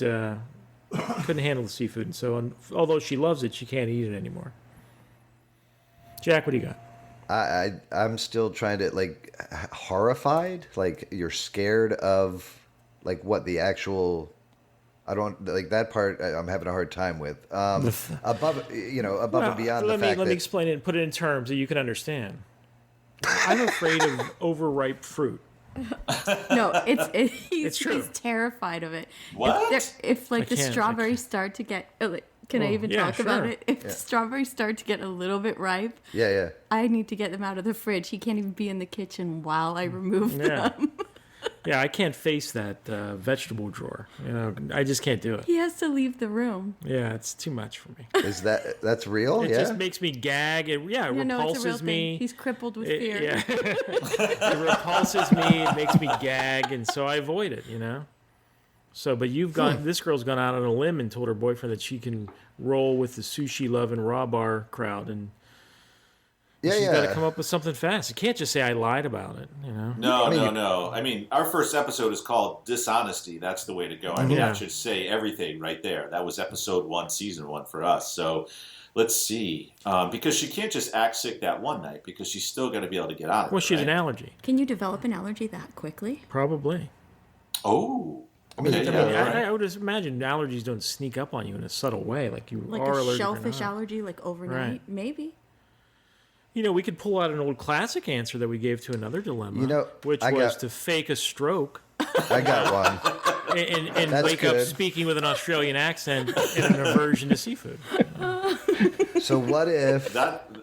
handle the seafood, and so although she loves it, she can't eat it anymore. Jack, what do you got? I'm still trying to horrified. Like, you're scared of what the actual. I don't like that part. I'm having a hard time with above and beyond the fact let me explain it and put it in terms that you can understand. I'm afraid of overripe fruit. No, he's true. He's terrified of it. What? If the strawberries start to get, can I even talk about it? If the strawberries start to get a little bit ripe, I need to get them out of the fridge. He can't even be in the kitchen while I remove them. Yeah, I can't face that vegetable drawer. I just can't do it. He has to leave the room. Yeah, it's too much for me. That's real? It just makes me gag. It repulses it's a real me. Thing. He's crippled with fear. Yeah. It repulses me. It makes me gag, and so I avoid it. So, but this girl's gone out on a limb and told her boyfriend that she can roll with the sushi loving raw bar crowd, and she's got to come up with something fast. You can't just say I lied about it. No. I mean, our first episode is called Dishonesty. That's the way to go. I mean, that should say everything right there. That was episode 1, season 1 for us. So let's see. Because she can't just act sick that one night because she's still going to be able to get out of it. Well, she has an allergy. Can you develop an allergy that quickly? Probably. Oh. I would just imagine allergies don't sneak up on you in a subtle way, like you are allergic. Like a shellfish allergy, like overnight, right. Maybe. We could pull out an old classic answer that we gave to another dilemma, which was to fake a stroke. I got one. And wake up speaking with an Australian accent and an aversion to seafood. So what if... That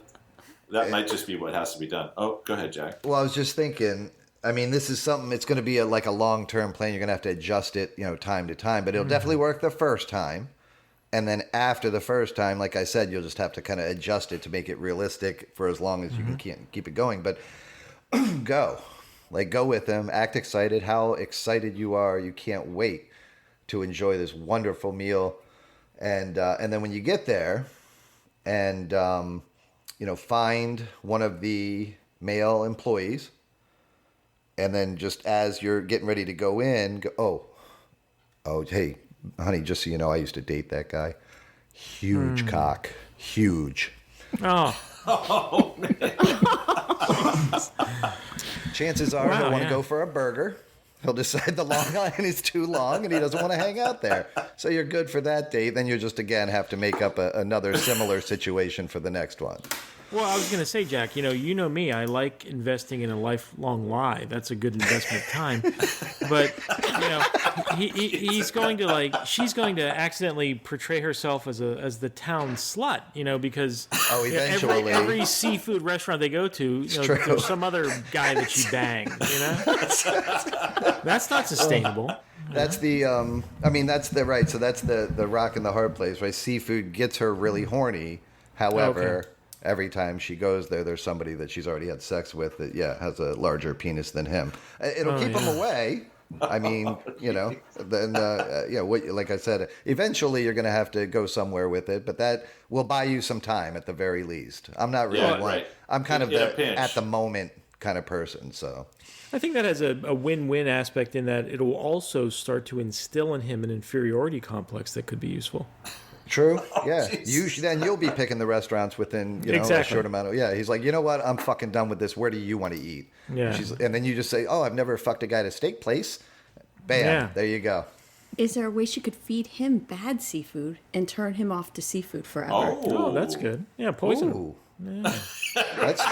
might just be what has to be done. Oh, go ahead, Jack. Well, I was just thinking... I mean, this is something, it's going to be a long-term plan. You're going to have to adjust it, time to time. But it'll definitely work the first time. And then after the first time, like I said, you'll just have to kind of adjust it to make it realistic for as long as you can keep it going. But go with them. Act excited. How excited you are. You can't wait to enjoy this wonderful meal. And then when you get there and, find one of the male employees. And then just as you're getting ready to go in, go, oh, hey, honey, just so you know, I used to date that guy. Huge cock. Huge. Oh, man. Chances are he'll want to go for a burger. He'll decide the long line is too long and he doesn't want to hang out there. So you're good for that date. Then you just, again, have to make up another similar situation for the next one. Well, I was going to say, Jack, you know me. I like investing in a lifelong lie. That's a good investment of time. But, she's going to accidentally portray herself as the town slut, because eventually every seafood restaurant they go to, there's some other guy that she banged, That's not sustainable. That's the, that's the, right. So that's the rock and the hard place, right? Seafood gets her really horny. However, every time she goes there, there's somebody that she's already had sex with that, has a larger penis than him. It'll keep him away. I mean, then, like I said, eventually you're going to have to go somewhere with it, but that will buy you some time at the very least. I'm not really one. Right. I'm kind of at the moment kind of person, so. I think that has a win-win aspect in that it'll also start to instill in him an inferiority complex that could be useful. True. Yeah. Then you'll be picking the restaurants within a short amount of. Yeah. He's like, you know what? I'm fucking done with this. Where do you want to eat? Yeah. And then you just say, oh, I've never fucked a guy at a steak place. Bam. Yeah. There you go. Is there a way she could feed him bad seafood and turn him off to seafood forever? Oh, that's good. Yeah, poison him. Yeah. That's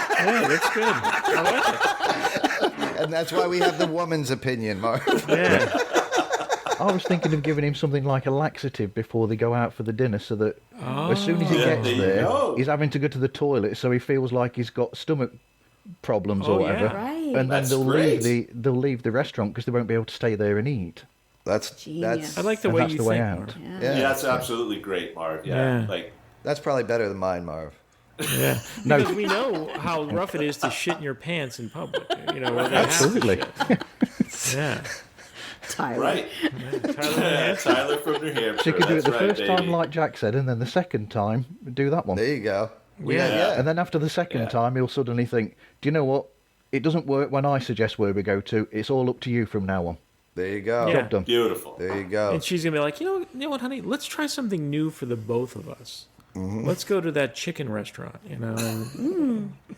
good. I like it. And that's why we have the woman's opinion, Mark. Yeah. I was thinking of giving him something like a laxative before they go out for the dinner, so that as soon as he gets there, he's having to go to the toilet, so he feels like he's got stomach problems or whatever. Yeah. Right. And then they'll leave the restaurant because they won't be able to stay there and eat. That's I like the way you think, out. Yeah, that's absolutely great, Marv. Yeah. Like that's probably better than mine, Marv. Yeah, because we know how rough it is to shit in your pants in public. Absolutely. Yeah. Tyler. Right. Tyler from New Hampshire. So you could do it the first time, like Jack said, and then the second time, do that one. There you go. Yeah. And then after the second time, he'll suddenly think, do you know what? It doesn't work when I suggest where we go to. It's all up to you from now on. There you go. Yeah. Job done. Beautiful. There you go. And she's going to be like, you know what, honey? Let's try something new for the both of us. Mm-hmm. Let's go to that chicken restaurant,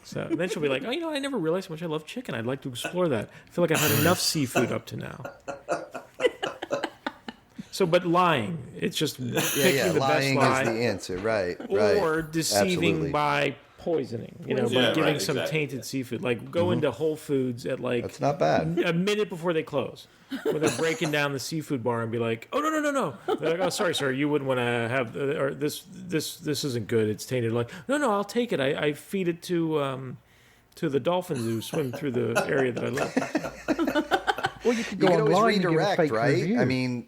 So then she'll be like, oh, I never realized how much I love chicken. I'd like to explore that. I feel like I've had enough seafood up to now. So, but lying, it's just picking the lying best lie. Is the answer, right? Or deceiving by poisoning, by giving some tainted seafood. Like go into Whole Foods at that's not bad. A minute before they close, when they're breaking down the seafood bar and be like, oh no. They're like, oh sorry sir, you wouldn't want to have or this isn't good. It's tainted. Like no, I'll take it. I feed it to the dolphins who swim through the area that I live. Well, you could go online and redirect, give a fake right? review. I mean,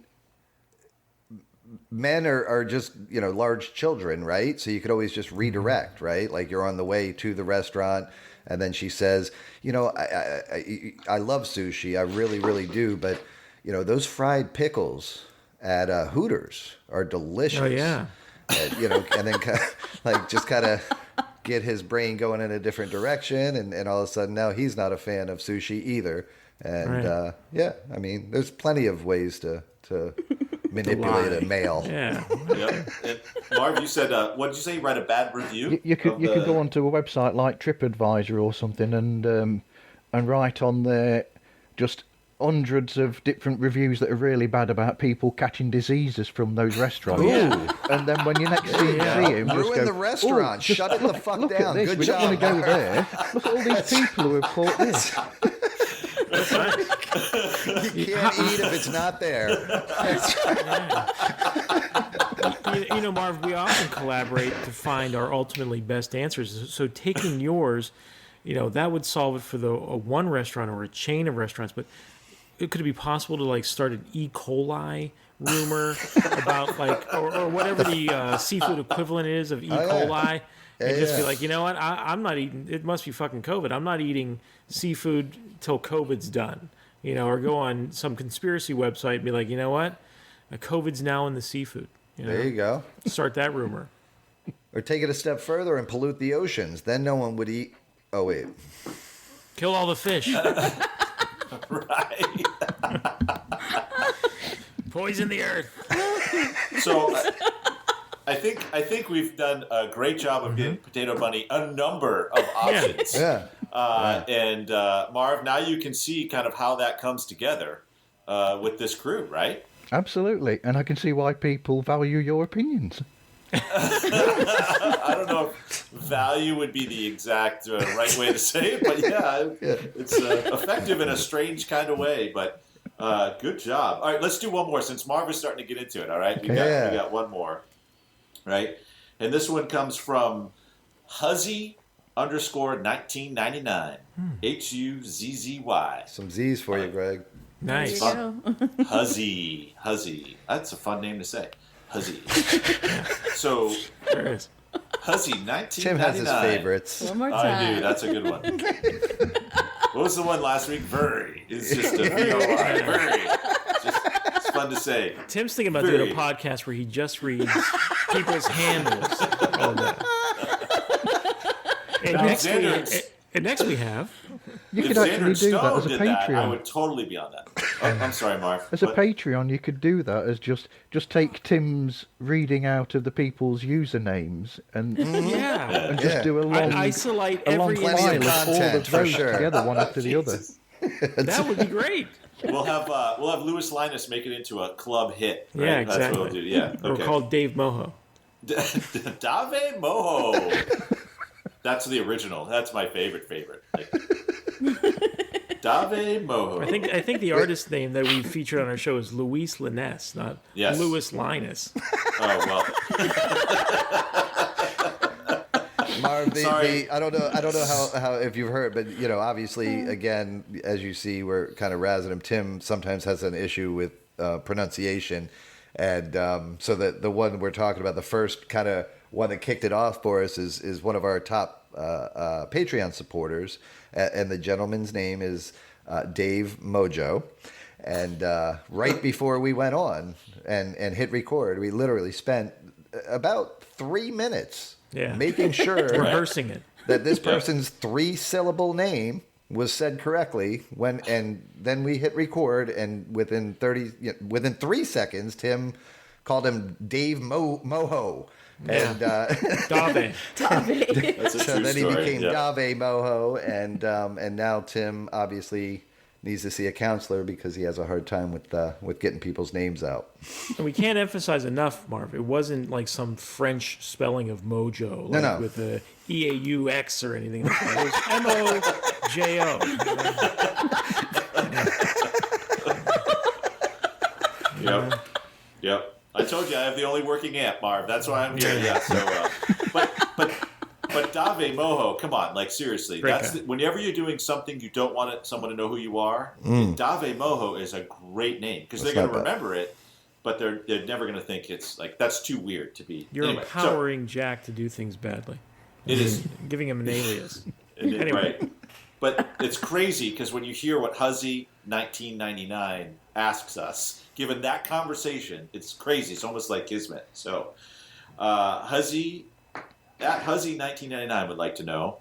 men are just large children, right? So you could always just redirect, right? Like you're on the way to the restaurant and then she says, I love sushi, I really, really do, but those fried pickles at Hooters are delicious. Oh yeah. And then just kind of get his brain going in a different direction, and all of a sudden now he's not a fan of sushi either. And right. I mean, there's plenty of ways to manipulate a male. Yeah. Yep. And Marv, you said, what did you say? You write a bad review? You could go onto a website like TripAdvisor or something and write on there just hundreds of different reviews that are really bad about people catching diseases from those restaurants. And then when you next see him, just ruin go, the restaurant. Shut it the fuck look down. At this. Good we job. don't want to go there. Look at all these people who have caught this. You can't eat if it's not there. Marv, we often collaborate to find our ultimately best answers. So taking yours, that would solve it for the one restaurant or a chain of restaurants. But could it be possible to start an E. coli rumor about or whatever the seafood equivalent is of E. coli? And just be like, you know what? I'm not eating. It must be fucking COVID. I'm not eating seafood till COVID's done. Or go on some conspiracy website and be like, you know what? COVID's now in the seafood. There you go. Start that rumor. Or take it a step further and pollute the oceans. Then no one would eat. Oh wait. Kill all the fish. Right. Poison the earth. So. I think we've done a great job of getting Potato Bunny a number of options. Yeah. And Marv, now you can see kind of how that comes together with this crew, right? Absolutely. And I can see why people value your opinions. I don't know if value would be the exact right way to say it, but it's effective in a strange kind of way. But good job. All right, let's do one more since Marv is starting to get into it. All right, we got one more. Right, and this one comes from Huzzy_1999. HUZZY. Some Z's for you, Greg. Nice. Huzzy. That's a fun name to say. Huzzy. So, there is. Huzzy1999. Tim has his favorites. One more time. I do. That's a good one. What was the one last week? Very. It's just a V-O-R. Very. It's fun to say. Tim's thinking about doing a podcast where he just reads people's handles all day. And next we have. You could actually do that as a did Patreon. I would totally be on that. I'm sorry, Marv. As a Patreon, you could do that as just take Tim's reading out of the people's usernames and just do a long isolate a long every file of all content, of for those sure. together, one after the other. That would be great. We'll have Louis Linus make it into a club hit. Right? Yeah, exactly. That's what we'll do. Yeah, We're called Dave Moho. Dave Moho. That's the original. That's my favorite. Like, Dave Moho. I think the artist name that we featured on our show is Luis Linus, not Louis Linus. Oh well. Marv, I don't know how if you've heard, but obviously, again, as you see, we're kind of razzing him. Tim sometimes has an issue with pronunciation, and so the one we're talking about, the first kind of one that kicked it off for us, is one of our top Patreon supporters, and the gentleman's name is Dave Mojo. And right before we went on and hit record, we literally spent about 3 minutes making sure rehearsing it, that this person's 3-syllable name was said correctly and then we hit record, and within 3 seconds Tim called him Dave Moho. And Dave. That's a so true then he story. became Dave Moho, and now Tim obviously needs to see a counselor because he has a hard time with getting people's names out. And we can't emphasize enough, Marv. It wasn't like some French spelling of mojo, like with the EAUX or anything like that. It was MOJO. Yep. I told you I have the only working amp, Marv. That's why I'm here. Yeah. So, but Dave Moho, come on, like seriously, whenever you're doing something you don't want someone to know who you are, Dave Moho is a great name because they're going to remember it, but they're never going to think it's like that's too weird to be. You're empowering Jack to do things badly. It is giving him an alias. Anyway. Right. But it's crazy because when you hear what Huzzy 1999 asks us, given that conversation, it's crazy. It's almost like Kismet. So, Huzzy 1999 would like to know.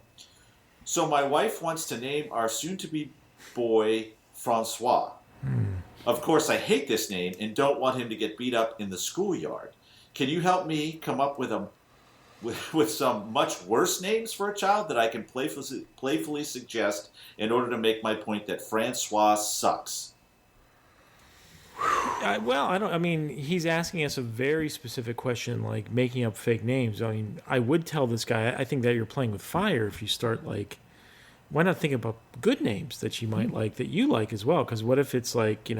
So my wife wants to name our soon-to-be boy Francois. Of course, I hate this name and don't want him to get beat up in the schoolyard. Can you help me come up with some much worse names for a child that I can playfully suggest in order to make my point that Francois sucks? He's asking us a very specific question, like making up fake names. I mean, I would tell this guy, I think that you're playing with fire if you start like, why not think about good names that she might like, that you like as well? Because what if it's like,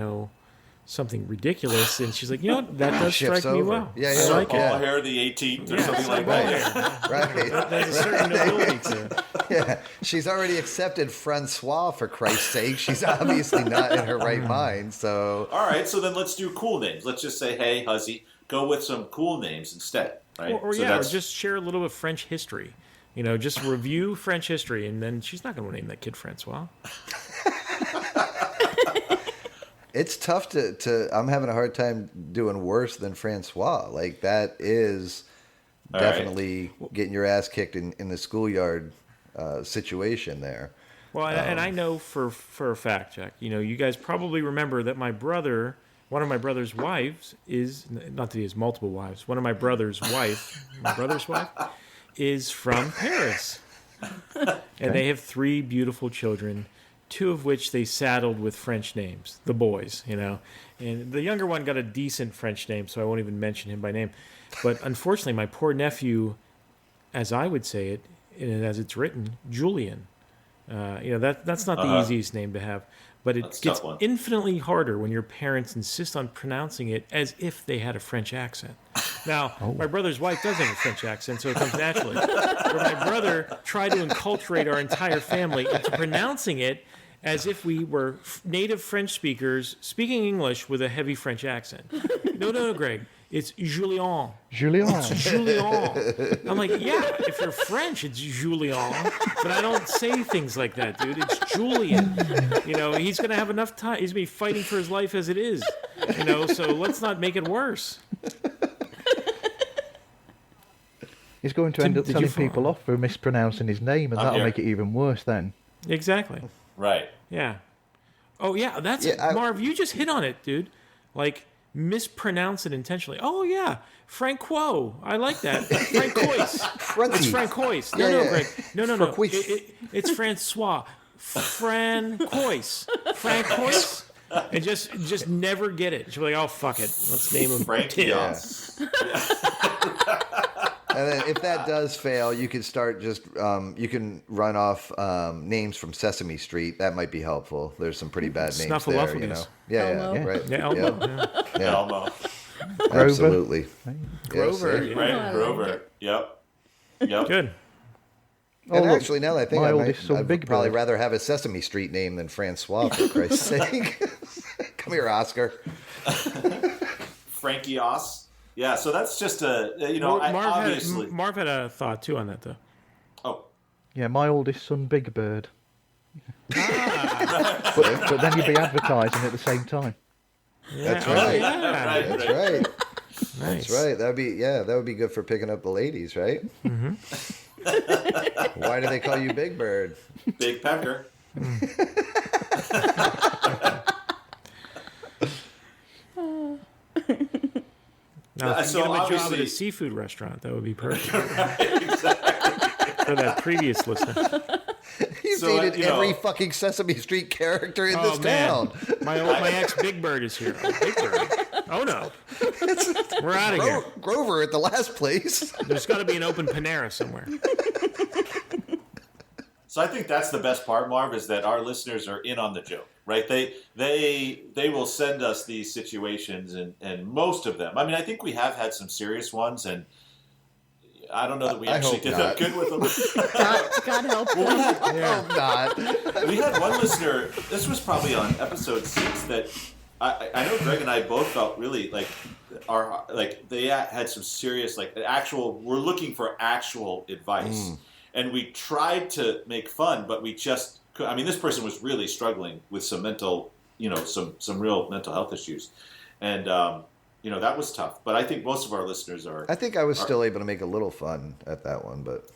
something ridiculous, and she's like, that does strike me well. Yeah, Sir like Paul Hair the 18th or something like that. Right. There's a certain nobility to it. Yeah, she's already accepted Francois, for Christ's sake. She's obviously not in her right mind, so... All right, so then let's do cool names. Let's just say, hey, Huzzy, go with some cool names instead, right? Or just share a little bit of French history. Just review French history, and then she's not going to name that kid Francois. It's tough to I'm having a hard time doing worse than Francois. Like, that is definitely getting your ass kicked in the schoolyard situation there. Well, and I know for a fact, Jack, you guys probably remember that one of my brother's wives is, not that he has multiple wives, one of my brother's wife is from Paris. And they have 3 beautiful children, 2 of which they saddled with French names, the boys, and the younger one got a decent French name, so I won't even mention him by name. But unfortunately, my poor nephew, as I would say it, and as it's written, Julian. That's not the easiest name to have, but it gets infinitely harder when your parents insist on pronouncing it as if they had a French accent. Now, my brother's wife does have a French accent, so it comes naturally. But my brother tried to enculturate our entire family into pronouncing it as if we were native French speakers speaking English with a heavy French accent. No, Greg. It's Julien. It's Julien. I'm like, yeah, if you're French, it's Julien. But I don't say things like that, dude. It's Julian. He's going to have enough time. He's going to be fighting for his life as it is. So let's not make it worse. He's going to end up telling people off for mispronouncing his name, and that'll make it even worse then. Exactly. Right. Yeah. Oh yeah, Marv. You just hit on it, dude. Like mispronounce it intentionally. Oh yeah, Francois. I like that. Francois. It's Francois. No, Greg. No. It's Francois. Francois. And just never get it. She'll be like, oh fuck it, let's name him Frankios. And then if that does fail, you can start you can run off names from Sesame Street. That might be helpful. There's some pretty bad names there, you know. Yeah, right. Yeah, Elmo. Yeah. Elmo. Absolutely. Grover. Yeah, Right, Grover. Yep. Good. And actually, now that I think I'd probably Bird. rather have a Sesame Street name than Francois, for Christ's sake. Come here, Oscar. Frankios. Yeah, so that's just Marv had a thought too on that though. Oh. Yeah, my oldest son, Big Bird. but then you'd be advertising at the same time. Yeah. That's right. Right. That's right. Nice. That's right. That would be good for picking up the ladies, right? Mm-hmm. Why do they call you Big Bird? Big Pecker. Now, if you get him a job at a seafood restaurant, that would be perfect. Right, exactly. For that previous listener. He's dated every fucking Sesame Street character in this town. My ex Big Bird is here. Oh, Big Bird. Oh no. We're out of here. Grover at the last place. There's got to be an open Panera somewhere. So I think that's the best part, Marv, is that our listeners are in on the joke, right? They will send us these situations, and most of them. I mean, I think we have had some serious ones, and I don't know that we actually did that good with them. God help them. I hope not. We had one listener. This was probably on episode 6 that I know Greg and I both felt really they had some serious we're looking for actual advice. And we tried to make fun, but we just could. I mean, this person was really struggling with some mental, some real mental health issues. And, that was tough. But I think most of our listeners are. I think I was still able to make a little fun at that one, but.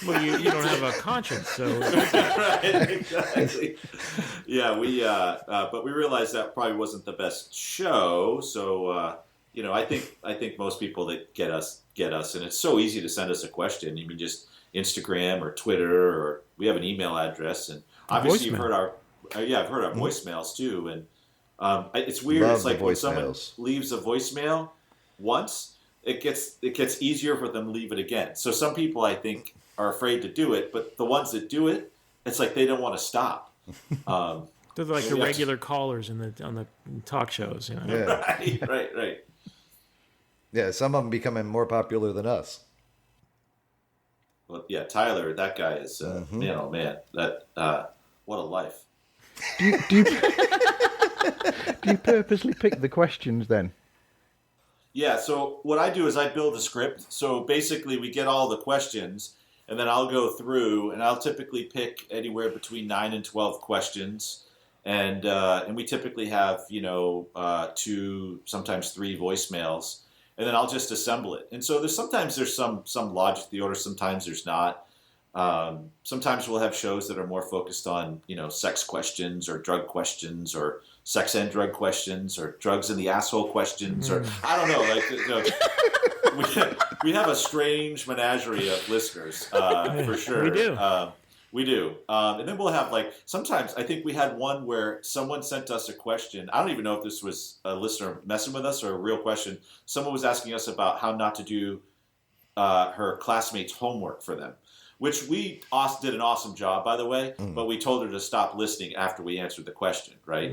Well, you don't have a conscience, so. Right, exactly. Yeah, but we realized that probably wasn't the best show. So, I think most people that get us, and it's so easy to send us a question. You mean just Instagram or Twitter, or we have an email address, and obviously you've heard our voicemails too. And it's weird. It's like when someone leaves a voicemail once, it gets easier for them to leave it again. So some people I think are afraid to do it, but the ones that do it, it's like they don't want to stop. They're like the regular callers on the talk shows, Yeah. Right. Yeah, some of them becoming more popular than us. Well, yeah, Tyler, that guy is man, oh man, that what a life. Do you purposely pick the questions then? Yeah. So what I do is I build a script. So basically, we get all the questions, and then I'll go through, and I'll typically pick anywhere between 9 and 12 questions, and we typically have 2, sometimes 3 voicemails. And then I'll just assemble it. And so sometimes there's some logic to the order, sometimes there's not. Sometimes we'll have shows that are more focused on, sex questions or drug questions or sex and drug questions or drugs in the asshole questions or I don't know. We have a strange menagerie of listeners for sure. We do. We do. And then we'll have sometimes I think we had one where someone sent us a question. I don't even know if this was a listener messing with us or a real question. Someone was asking us about how not to do her classmates' homework for them, which we did an awesome job, by the way, but we told her to stop listening after we answered the question, right?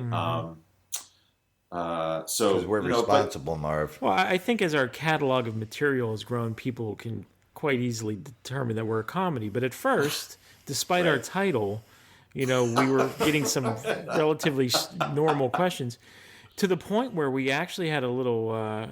So because we're responsible, Marv. Well, I think as our catalog of material has grown, people can quite easily determine that we're a comedy. But at first... Despite our title, we were getting some relatively normal questions to the point where we actually had a little a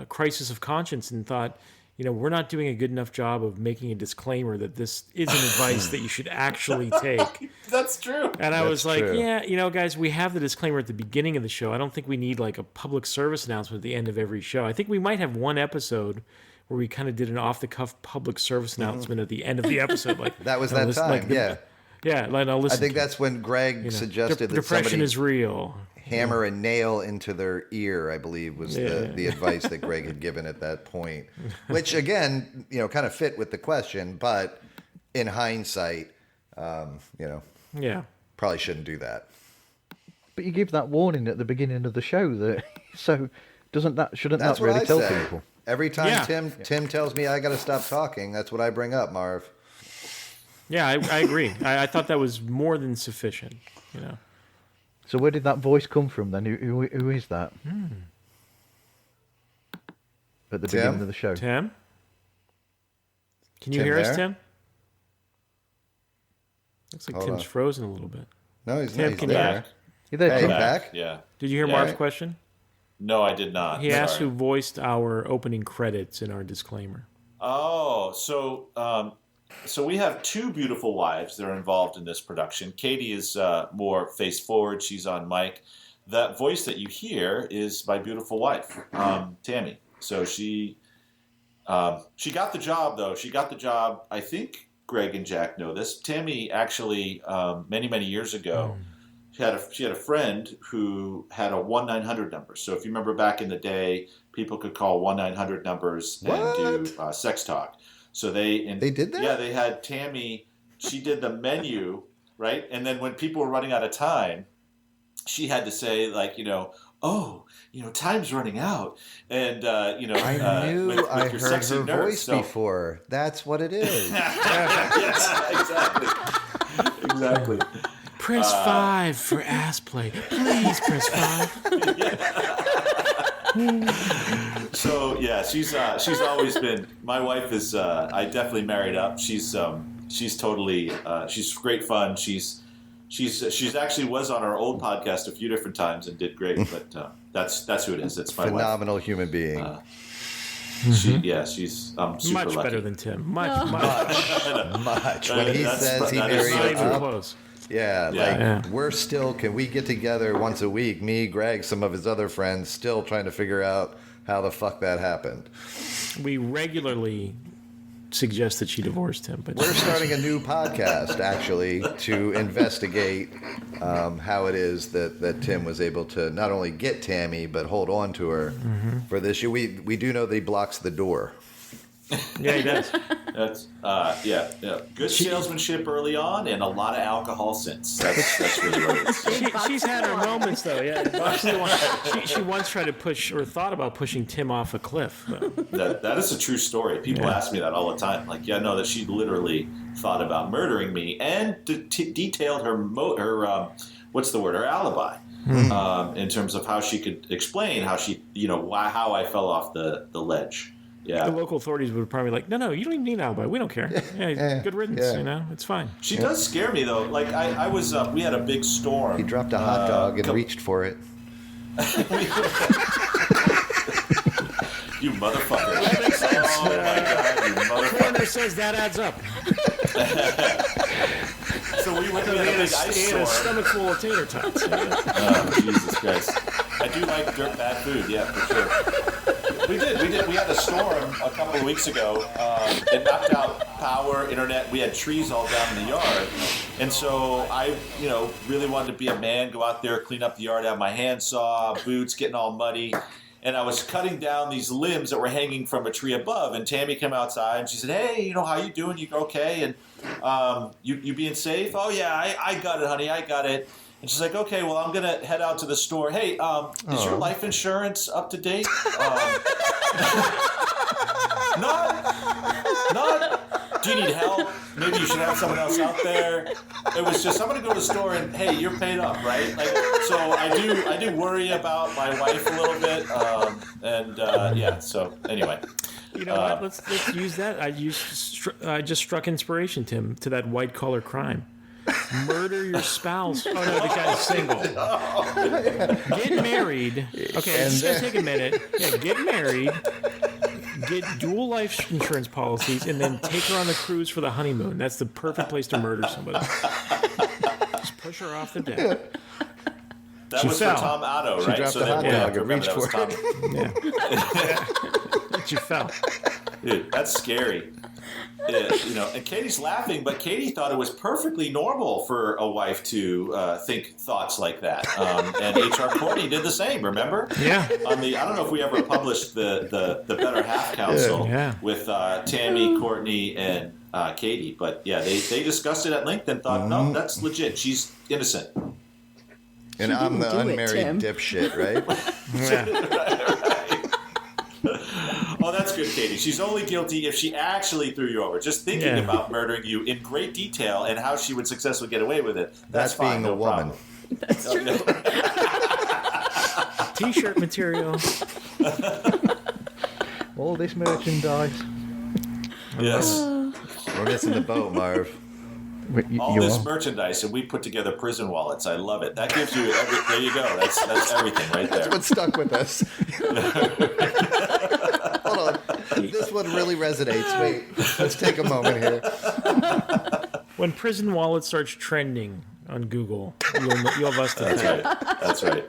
crisis of conscience and thought, we're not doing a good enough job of making a disclaimer that this isn't advice that you should actually take. That's true. And I was like, yeah, guys, we have the disclaimer at the beginning of the show. I don't think we need a public service announcement at the end of every show. I think we might have one episode where we kind of did an off-the-cuff public service announcement at the end of the episode. That was that time, yeah. Yeah, like I'll listen. I think that's when Greg suggested that depression is real. Hammer a nail into their ear, I believe, was the advice that Greg had given at that point. Which, again, kind of fit with the question, but in hindsight, probably shouldn't do that. But you give that warning at the beginning of the show, so shouldn't that really tell people? Every time Tim tells me I got to stop talking, that's what I bring up, Marv. Yeah, I agree. I thought that was more than sufficient. So where did that voice come from then? Who is that? At the beginning of the show. Tim? Can you hear us, Tim? Looks like Tim's frozen a little bit. No, he's Tim, not. Can back. You there, Tim? Back? Yeah. Did you hear Marv's question? No, I did not. He asked who voiced our opening credits in our disclaimer. Oh, so we have two beautiful wives that are involved in this production. Katy is more face forward. She's on mic. That voice that you hear is my beautiful wife, Tammy. So she got the job, though. She got the job. I think Greg and Jack know this. Tammy actually, many years ago, she had a friend who had a 1-900 number. So if you remember back in the day, people could call 1-900 numbers and do sex talk. So they did that? Yeah, they had Tammy. She did the menu, right? And then when people were running out of time, she had to say, like, time's running out. And, I knew with I your heard sexy her nurse, voice before. That's what it is. Yes, exactly. Press 5 for ass play. Please press 5. So yeah, she's always been. My wife is. I definitely married up. She's totally. She's great fun. She's actually was on our old podcast a few different times and did great. But that's who it is. It's my phenomenal wife. Human being. She's super much lucky. better than Tim. Much. When he says he married up. Close. Yeah, we're still, can we get together once a week, me, Greg, some of his other friends, still trying to figure out how the fuck that happened. We regularly suggest that she divorced him. But we're starting a new podcast, actually, to investigate how it is that Tim was able to not only get Tammy, but hold on to her for this year. We do know that he blocks the door. Yeah, he does. That's good salesmanship early on, and a lot of alcohol since. That's really what it is. She's had her moments, though. Yeah, she once tried to push or thought about pushing Tim off a cliff. That is a true story. People ask me that all the time. Like, that she literally thought about murdering me and detailed her her alibi in terms of how she could explain how she how I fell off the ledge. Yeah. The local authorities would probably be like, no, you don't even need an alibi. We don't care. Good riddance, it's fine. She does scare me, though. Like, I was, we had a big storm. He dropped a hot dog and reached for it. You motherfucker. That makes sense. Oh, my God, you motherfucker. Coroner says that adds up. So we went to a big ice storm. A stomach full of tater tots. Oh, Jesus Christ. I do like bad food, yeah, for sure. We did. We had a storm a couple of weeks ago. It knocked out power, internet. We had trees all down in the yard. And so I, really wanted to be a man, go out there, clean up the yard, have my handsaw, boots, getting all muddy. And I was cutting down these limbs that were hanging from a tree above. And Tammy came outside and she said, "Hey, how you doing? You okay? And you being safe?" "Oh, yeah, I got it, honey. I got it." And she's like, "Okay, well, I'm going to head out to the store. Hey, is your life insurance up to date?" Not. Do you need help? Maybe you should have someone else out there. It was just, I'm going to go to the store and, hey, you're paid up, right? Like, so I do worry about my wife a little bit. So anyway. You know what? Let's use that. I just struck inspiration, Tim, to that white collar crime. Murder your spouse. Oh no, the guy's single. Get married. Okay, it's gonna take a minute. Yeah, get married. Get dual life insurance policies, and then take her on the cruise for the honeymoon. That's the perfect place to murder somebody. Just push her off the deck. That was for Tom Otto, right? She dropped the hot dog and reached for it. Yeah. She fell. Dude, that's scary. And Katy's laughing, but Katy thought it was perfectly normal for a wife to think thoughts like that. And H.R. Courtney did the same, remember? Yeah. I don't know if we ever published the Better Half Counsel with Tammy, Courtney, and Katy, but yeah, they discussed it at length and thought, no, that's legit. She's innocent. And I'm the unmarried dipshit, right? Oh, that's good, Katy. She's only guilty if she actually threw you over. Just thinking about murdering you in great detail and how she would successfully get away with it. That's fine, being a woman. Problem. That's true. T-shirt material. All this merchandise. Yes. We're missing the boat, Marv. All this merchandise, and we put together prison wallets. I love it. That gives you there you go. That's everything right there. That's what stuck with us. Hold on. This one really resonates. Wait, let's take a moment here. When prison wallet starts trending on Google, you'll have us to thank. That's right.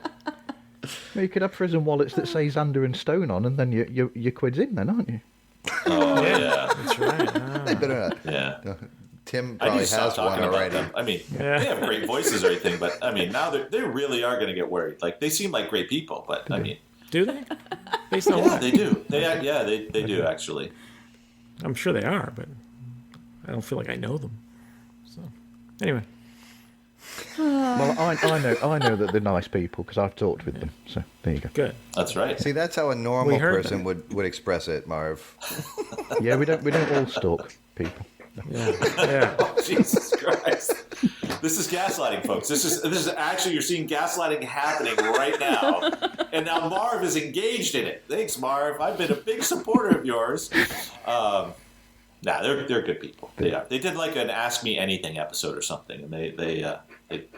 Well, you could have prison wallets that say Xander and Stone on, and then your quid's in then, aren't you? Oh, yeah. That's right. They better not. Yeah. Tim probably has one already. Them. They have great voices or anything, but now they really are going to get worried. Like, they seem like great people, but do they? Based on what? They do. They do actually. I'm sure they are, but I don't feel like I know them. So, anyway. Well, I know that they're nice people because I've talked with them. So there you go. Good. That's right. See, that's how a normal person would express it, Marv. Yeah, we don't all stalk people. Yeah. Oh, Jesus Christ. This is gaslighting, folks. This is actually, you're seeing gaslighting happening right now. And now Marv is engaged in it. Thanks, Marv. I've been a big supporter of yours. They're good people. They are. They did like an Ask Me Anything episode or something, and they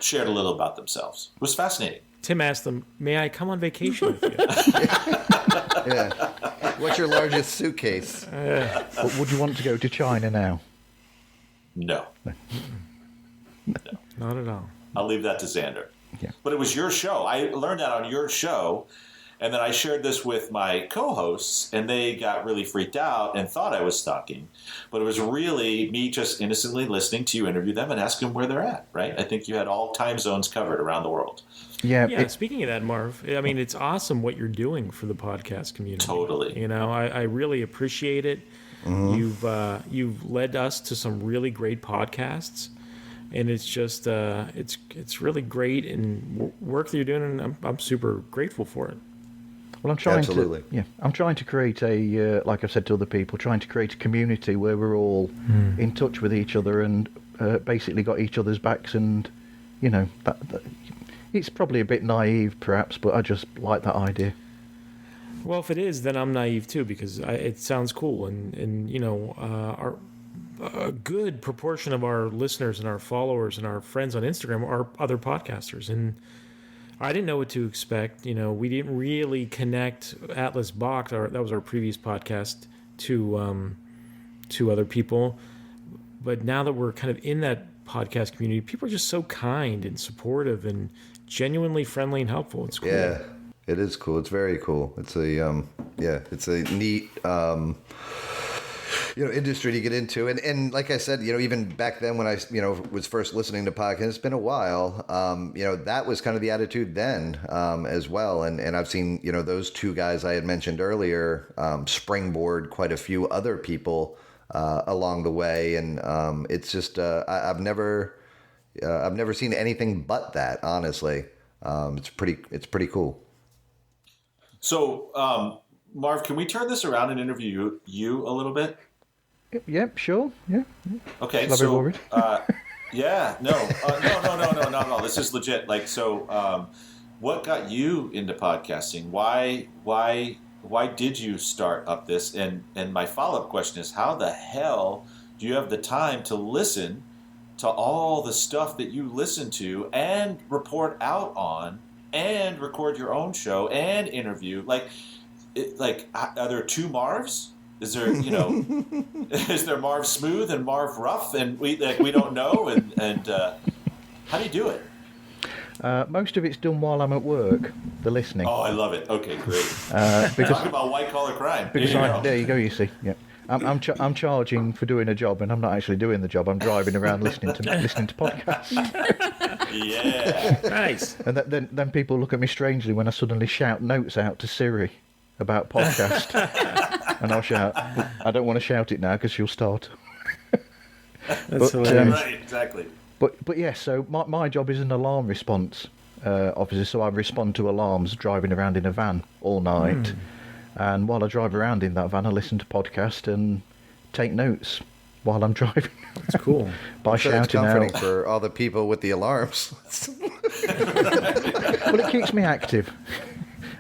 shared a little about themselves. It was fascinating. Tim asked them, "May I come on vacation with you?" Yeah. What's your largest suitcase? Would you want to go to China now? No. Not at all. I'll leave that to Xander. Yeah. But it was your show. I learned that on your show, and then I shared this with my co-hosts, and they got really freaked out and thought I was stalking. But it was really me just innocently listening to you interview them and ask them where they're at, right? I think you had all time zones covered around the world. Yeah. Speaking of that, Marv, it's awesome what you're doing for the podcast community. Totally. I really appreciate it. Mm-hmm. You've led us to some really great podcasts, and it's just it's really great and work that you're doing, and I'm super grateful for it. Well, I'm trying to create a like I've said to other people, trying to create a community where we're all in touch with each other and basically got each other's backs, and that it's probably a bit naive perhaps, but I just like that idea. Well, if it is, then I'm naive too, because it sounds cool, and a good proportion of our listeners and our followers and our friends on Instagram are other podcasters, and I didn't know what to expect. We didn't really connect Atlas Bach, that was our previous podcast, to other people, but now that we're kind of in that podcast community, people are just so kind and supportive and genuinely friendly and helpful. It's cool. Yeah. It is cool. It's very cool. It's a it's a neat industry to get into. And like I said, even back then when I was first listening to podcasts, it's been a while. That was kind of the attitude then as well. And I've seen those two guys I had mentioned earlier springboard quite a few other people along the way. And it's just I've never seen anything but that. Honestly, it's pretty cool. So, Marv, can we turn this around and interview you a little bit? Yep, sure. Yeah. Okay, no. No. This is legit. What got you into podcasting? Why did you start up this? And my follow-up question is, how the hell do you have the time to listen to all the stuff that you listen to and report out on and record your own show and interview? Are there two Marvs? Is there, is there Marv Smooth and Marv Rough, and we don't know? And how do you do it? Most of it's done while I'm at work. The listening. Oh, I love it. Okay, great. Because talk about white collar crime. There you go. You see, yeah. I'm charging for doing a job, and I'm not actually doing the job. I'm driving around listening to podcasts. Yeah, nice. And then people look at me strangely when I suddenly shout notes out to Siri about podcast, and I'll shout. I don't want to shout it now because she'll start. That's hilarious. right, exactly. But yeah, so my job is an alarm response officer, so I respond to alarms driving around in a van all night. And while I drive around in that van, I listen to podcasts and take notes while I'm driving. That's cool. By shouting comforting out. for all the people with the alarms. Well, it keeps me active.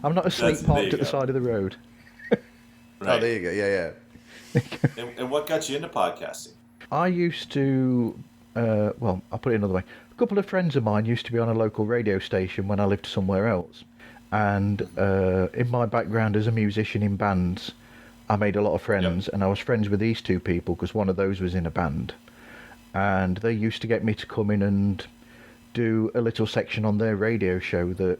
I'm not asleep parked at the side of the road. Right. Oh, there you go. Yeah. And what got you into podcasting? I used to, well, I'll put it another way. A couple of friends of mine used to be on a local radio station when I lived somewhere else. And in my background as a musician in bands, I made a lot of friends, and I was friends with these two people because one of those was in a band. And they used to get me to come in and do a little section on their radio show that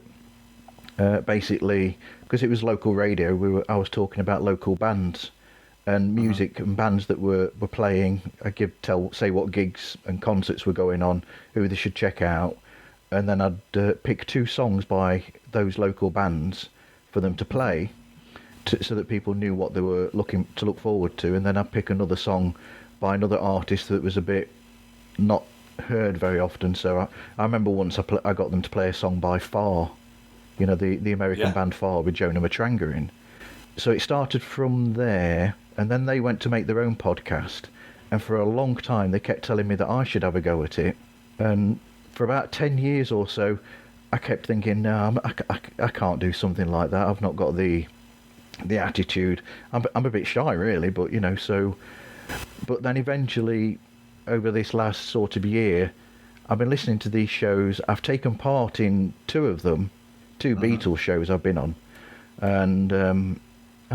basically, because it was local radio, I was talking about local bands and music and bands that were playing. I'd say what gigs and concerts were going on, who they should check out. And then I'd pick 2 songs by those local bands for them to play, so that people knew what they were looking to look forward to. And then I'd pick another song by another artist that was a bit not heard very often. So I remember once I got them to play a song by Far, the American band Far with Jonah Matranga in. So it started from there, and then they went to make their own podcast. And for a long time, they kept telling me that I should have a go at it. And for about 10 years or so, I kept thinking, no, I can't do something like that. I've not got the attitude. I'm a bit shy, really, but so. But then eventually, over this last sort of year, I've been listening to these shows. I've taken part in 2 of them, 2 Beatles shows I've been on, and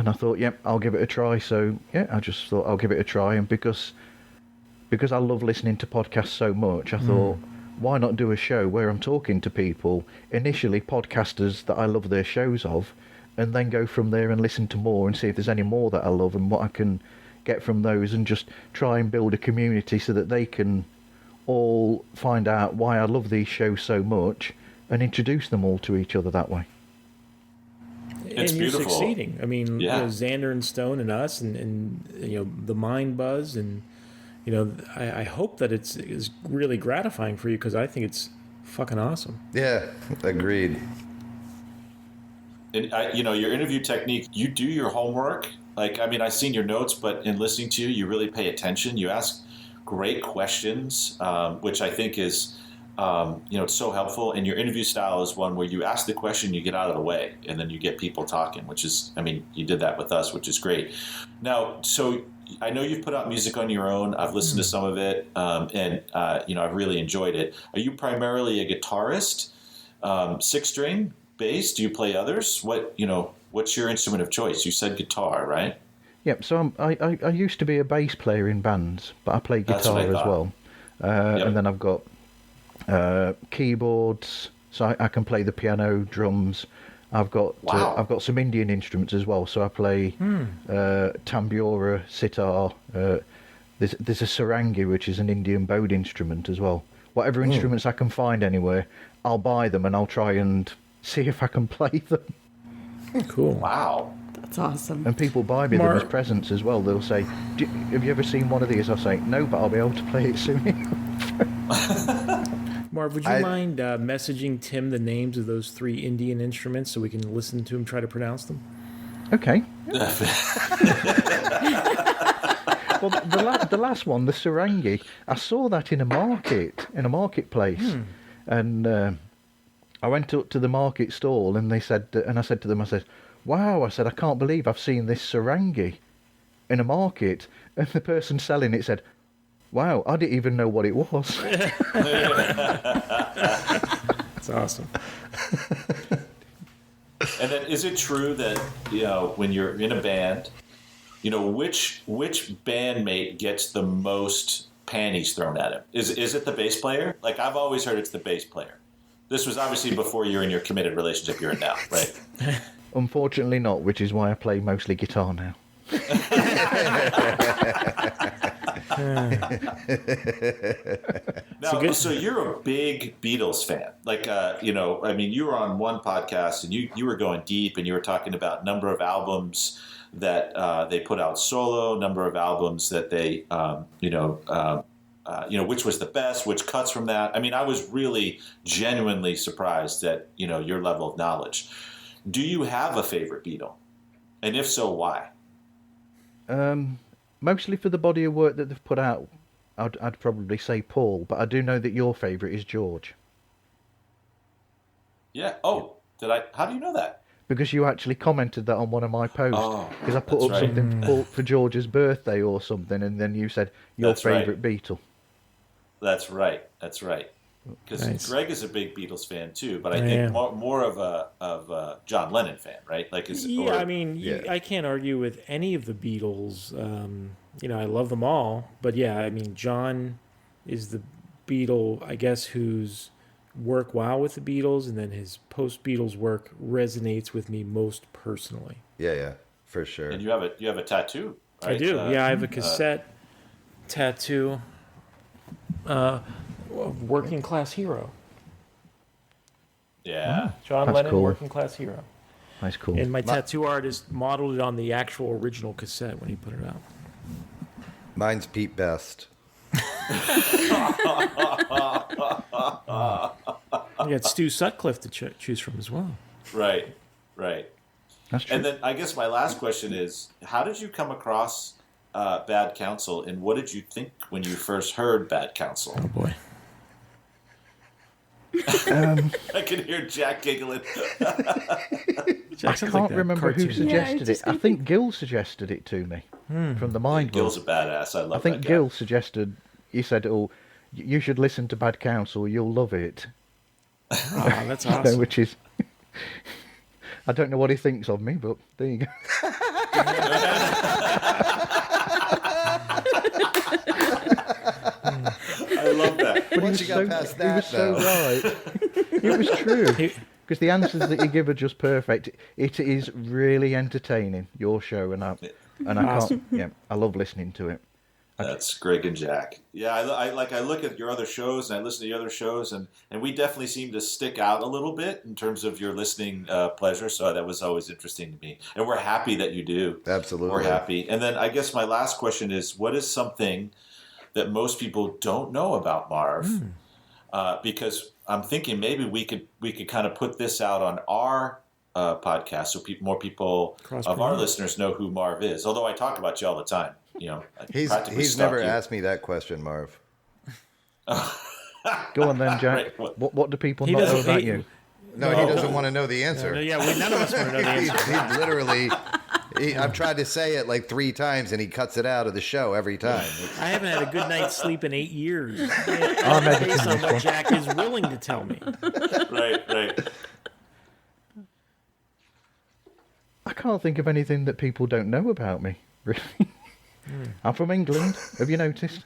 I thought, yep, I'll give it a try. So yeah, I just thought I'll give it a try, and because I love listening to podcasts so much, I thought, why not do a show where I'm talking to people, initially podcasters that I love their shows of, and then go from there and listen to more and see if there's any more that I love and what I can get from those, and just try and build a community so that they can all find out why I love these shows so much and introduce them all to each other that way. It's and you're beautiful. Succeeding. I mean, Xander and Stone and us and the Mind Buzz, and I hope that it's really gratifying for you, because I think it's fucking awesome. Yeah, agreed. And your interview technique, you do your homework. Like, I mean, I've seen your notes, but in listening to you, you really pay attention. You ask great questions, which I think is, it's so helpful. And your interview style is one where you ask the question, you get out of the way, and then you get people talking, which is, I mean, you did that with us, which is great. Now, so I know you've put out music on your own. I've listened to some of it, and I've really enjoyed it. Are you primarily a guitarist, 6-string, bass? Do you play others? What's your instrument of choice? You said guitar, right? Yep. So I used to be a bass player in bands, but I play guitar as well. And then I've got keyboards, so I can play the piano, drums. I've got some Indian instruments as well. So I play tambura, sitar. There's a sarangi, which is an Indian bowed instrument as well. Whatever instruments I can find anywhere, I'll buy them and I'll try and see if I can play them. Cool. Wow. That's awesome. And people buy me them as presents as well. They'll say, have you ever seen one of these? I'll say, no, but I'll be able to play it soon. Marv, would you mind messaging Tim the names of those 3 Indian instruments so we can listen to him try to pronounce them? Okay. Well, the last one, the sarangi, I saw that in a marketplace. And I went up to the market stall, and they said, and I said to them, I said, wow, I said, I can't believe I've seen this sarangi in a market. And the person selling it said, wow, I didn't even know what it was. That's awesome. And then, is it true that when you're in a band, which bandmate gets the most panties thrown at him? Is it the bass player? Like, I've always heard it's the bass player. This was obviously before you're in your committed relationship you're in now, right? Unfortunately not, which is why I play mostly guitar now. Now, so you're a big Beatles fan. Like, you were on one podcast and you were going deep and you were talking about number of albums that they put out solo, number of albums that they, which was the best, which cuts from that. I mean, I was really genuinely surprised at, your level of knowledge. Do you have a favorite Beatle? And if so, why? Mostly for the body of work that they've put out, I'd probably say Paul, but I do know that your favourite is George. Yeah. Oh, did I? How do you know that? Because you actually commented that on one of my posts. Because I put up something for George's birthday or something, and then you said your favourite Beatle. That's right. Because Greg is a big Beatles fan too, but I think more of a John Lennon fan, right? Like, I can't argue with any of the Beatles. I love them all, but John is the Beatle, I guess, whose work while with the Beatles and then his post-Beatles work resonates with me most personally. Yeah, for sure. And you have a tattoo, right? I do. I have a cassette tattoo. Working Class Hero. Yeah. John Lennon, cool. Working Class Hero. That's cool. And my tattoo artist modeled it on the actual original cassette when he put it out. Mine's Pete Best. You got Stu Sutcliffe to choose from as well. Right. That's true. And then I guess my last question is, how did you come across Bad Counsel, and what did you think when you first heard Bad Counsel? Oh, boy. I can hear Jack giggling. I can't remember who suggested it. I think Gil suggested it to me from the Mind Book. Gil's a badass. I love that guy. I think Gil suggested, he said, you should listen to Bad Counsel, you'll love it. Oh, that's awesome. Which is... I don't know what he thinks of me, but there you go. I love that. But he was so right. It was true. Because the answers that you give are just perfect. It is really entertaining, your show, and I can't. Yeah, I love listening to it. That's Greg and Jack. Yeah, I look at your other shows and I listen to your other shows, and we definitely seem to stick out a little bit in terms of your listening pleasure. So that was always interesting to me, and we're happy that you do. Absolutely, we're happy. And then I guess my last question is, what is something that most people don't know about Marv? Because I'm thinking maybe we could kind of put this out on our podcast so more people of our listeners know who Marv is. Although I talk about you all the time. He's never asked me that question, Marv. Go on then, Jack. Right. What do people not know about you? No, he doesn't want to know the answer. None of us want to know the answer. He literally... I've tried to say it like 3 times, and he cuts it out of the show every time. I haven't had a good night's sleep in 8 years. Based on what Jack is willing to tell me. Right. I can't think of anything that people don't know about me, really. I'm from England. Have you noticed?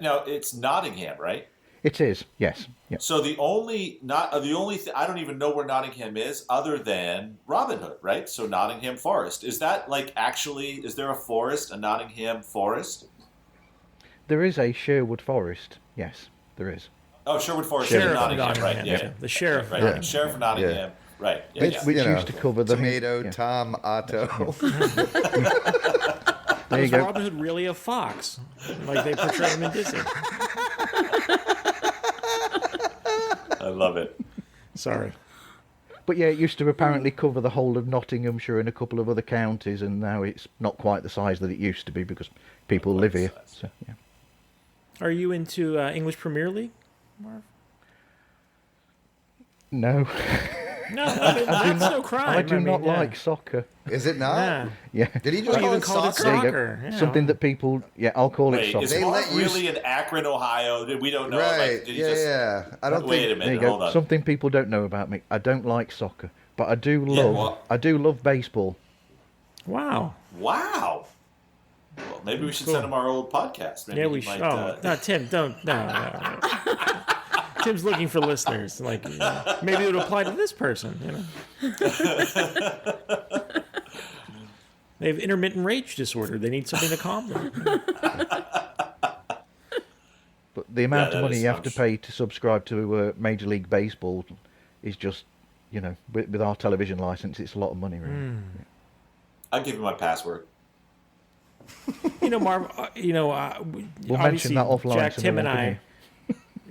Now it's Nottingham, right? It is, yes. Yep. So the only I don't even know where Nottingham is other than Robin Hood, right? So Nottingham Forest. Is that is there a forest, a Nottingham Forest? There is a Sherwood Forest. Yes, there is. Oh, Sherwood Forest in Nottingham, right? Yeah. The sheriff. Right. Yeah. Sheriff of Nottingham. Yeah. Right. Yeah, which used to cover the Tomato, Tom, Otto. There you go. Robin Hood really a fox? Like they portray him in Disney. I love it. Sorry. But yeah, it used to apparently cover the whole of Nottinghamshire and a couple of other counties, and now it's not quite the size that it used to be because people live here. So, yeah. Are you into English Premier League, Marv? No. No, that's no crime. I do not like soccer. Is it not? Yeah. Did he just call it soccer? Yeah. Something that people... Yeah, I'll call it soccer. Is Marv really in Akron, Ohio? We don't know. Right. Yeah. I don't Wait a minute. Hold on. Something people don't know about me. I don't like soccer, but I do love baseball. Wow. Well, maybe we should send him our old podcast. Maybe we should. No, Tim, don't. No. Tim's looking for listeners. Like, maybe it would apply to this person. They have intermittent rage disorder. They need something to calm them. But the amount of money you have to pay to subscribe to Major League Baseball is just, with our television license, it's a lot of money, really. Yeah. I'll give you my password. Marv, we'll mention that offline. Jack, Tim, and I.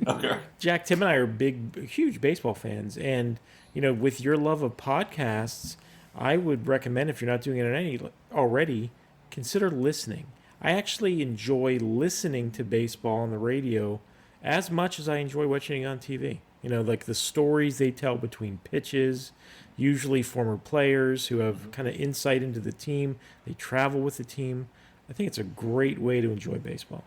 Okay. Jack, Tim, and I are huge baseball fans, and with your love of podcasts, I would recommend, if you're not doing it already, consider listening. I actually enjoy listening to baseball on the radio as much as I enjoy watching it on TV. Like the stories they tell between pitches, usually former players who have kind of insight into the team. They travel with the team. I think it's a great way to enjoy baseball.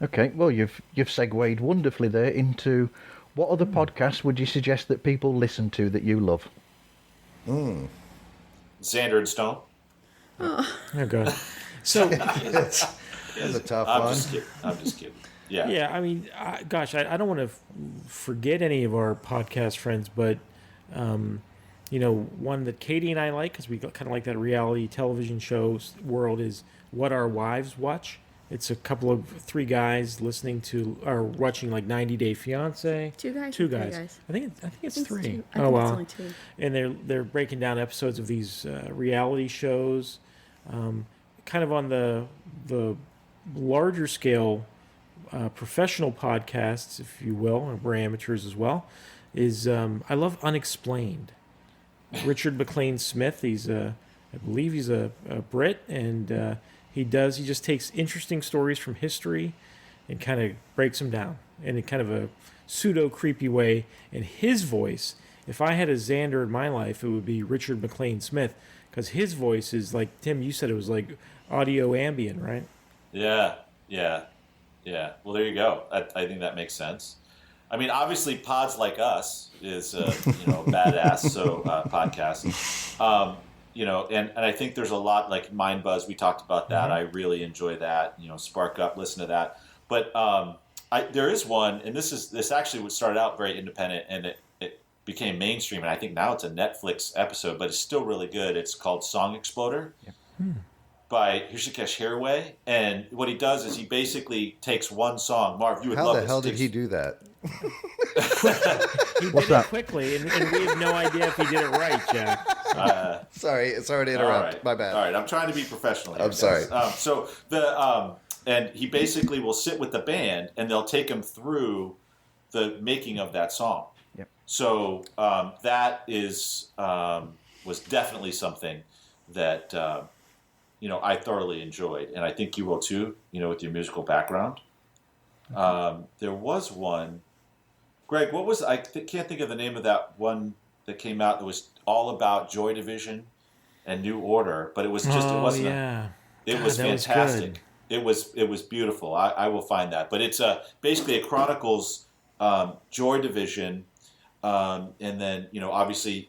Okay, well, you've segued wonderfully there into what other podcasts would you suggest that people listen to that you love? Xander and Stone. Oh God. So that's a tough one. I'm just kidding. Yeah. Yeah. I mean, I don't want to forget any of our podcast friends, but one that Katie and I like, because we kind of like that reality television show world, is What Our Wives Watch. It's a couple of 3 guys listening to or watching like 90 Day Fiance. 2 guys. 2 guys. I think it's 3. I think oh wow. It's only 2. And they're breaking down episodes of these reality shows, kind of on the larger scale professional podcasts, if you will, and we're amateurs as well. Is I love Unexplained. Richard McLean Smith. I believe he's a Brit, and he just takes interesting stories from history and kind of breaks them down in kind of a pseudo creepy way. And his voice, if I had a Xander in my life, it would be Richard McLean Smith, because his voice is like, Tim, you said it was like audio ambient, right? Yeah. Well, there you go. I think that makes sense. I mean, obviously, Pods Like Us is a badass podcast. And I think there's a lot like Mind Buzz. We talked about that. Mm-hmm. I really enjoy that. Spark Up, listen to that. But there is one, and this actually started out very independent, and it became mainstream. And I think now it's a Netflix episode, but it's still really good. It's called Song Exploder. Yep. By Hrishikesh Hirway, and what he does is he basically takes one song. Marv, you would love this. How the hell did he do that? He did it quickly, and we have no idea if he did it right, Jack. Sorry to interrupt. Right. My bad. All right, I'm trying to be professional here. I'm sorry. And he basically will sit with the band, and they'll take him through the making of that song. Yep. So that was definitely something that I thoroughly enjoyed, and I think you will too. With your musical background. There was one. Greg, what was can't think of the name of that one that came out that was all about Joy Division and New Order, but it was just it wasn't. Yeah. It was fantastic. It was beautiful. I will find that, but it's basically it chronicles Joy Division, and then obviously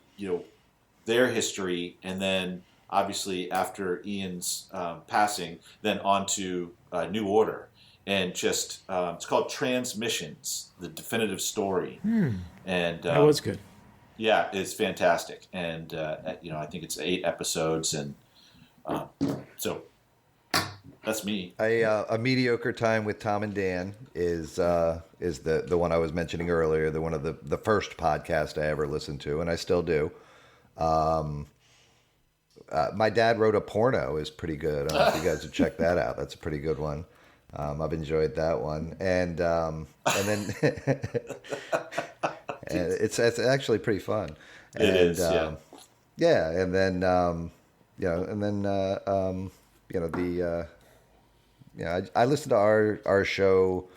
their history, and then obviously after Ian's passing, then on to New Order. And just it's called Transmissions, the definitive story, and that was good. Yeah, it's fantastic, and I think it's 8 episodes, and so that's me. A mediocre time with Tom and Dan is the one I was mentioning earlier, the one of the first podcast I ever listened to, and I still do. My Dad Wrote a Porno is pretty good. I don't know if you guys would check that out. That's a pretty good one. I've enjoyed that one, and then and it's actually pretty fun. It is, yeah. Yeah, and then I listen to our show,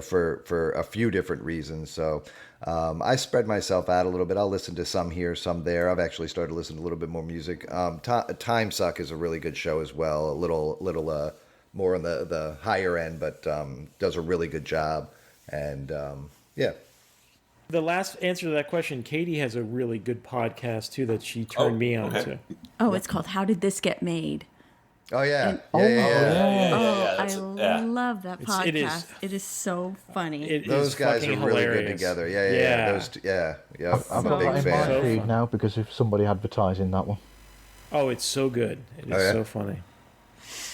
for a few different reasons. So I spread myself out a little bit. I'll listen to some here, some there. I've actually started listening to a little bit more music. Time Suck is a really good show as well. A little more on the higher end, but does a really good job. And yeah. The last answer to that question, Katie has a really good podcast too that she turned me on to. Oh, it's called How Did This Get Made? Oh yeah. And- Yeah. I love that podcast. It is so funny. Those guys are really good together. Yeah. I'm a big fan. So feed now because if somebody advertising that one. Oh, it's so good. It is so funny.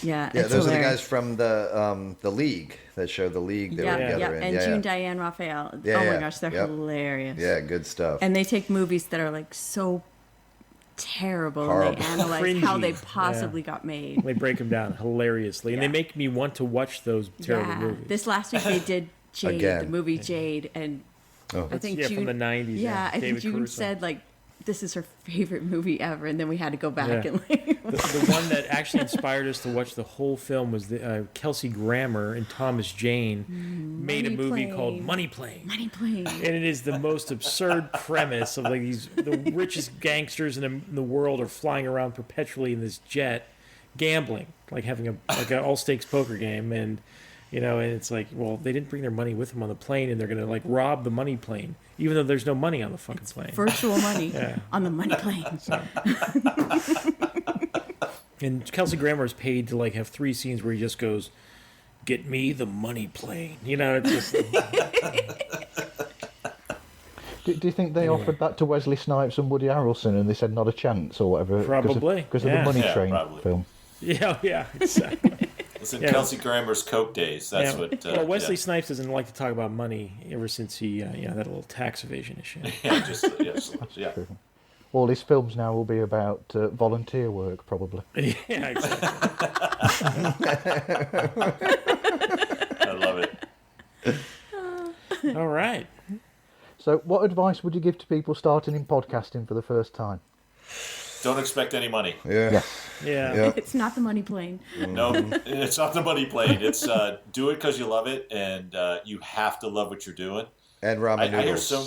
Yeah, those hilarious. are the guys from the League that show the League. They were together in. And June Diane Raphael. Oh my gosh, they're hilarious. Yeah, good stuff. And they take movies that are like so terrible Horrible. and they analyze Cringy. how they possibly got made. They break them down hilariously, and they make me want to watch those terrible movies. This last week they did Jade, Again. the movie Jade, and I think June from the 90s. Yeah, I think David June Caruso. said like this is her favorite movie ever, and then we had to go back and like the one that actually inspired us to watch the whole film was the Kelsey Grammer and Thomas Jane made a movie called Money Plane. Money Plane. And it is the most absurd premise of like the richest gangsters in the world are flying around perpetually in this jet, gambling, like having an all stakes poker game, and and it's like, well, they didn't bring their money with them on the plane, and they're gonna like rob the money plane, even though there's no money on the fucking plane. Virtual money on the money plane. And Kelsey Grammer is paid to like have 3 scenes where he just goes, "Get me the money plane." It's just. Do you think they offered that to Wesley Snipes and Woody Harrelson and they said not a chance or whatever? Probably. Because of the Money Train film. Yeah, exactly. Listen, Kelsey Grammer's Coke days. That's what. Well, Wesley Snipes doesn't like to talk about money ever since he, that little tax evasion issue. Yeah. True. All his films now will be about volunteer work, probably. Yeah, exactly. I love it. All right. So, what advice would you give to people starting in podcasting for the first time? Don't expect any money. Yeah. It's not the money plane. No, it's not the money plane. It's do it because you love it, and you have to love what you're doing. And ramen noodles. I hear some.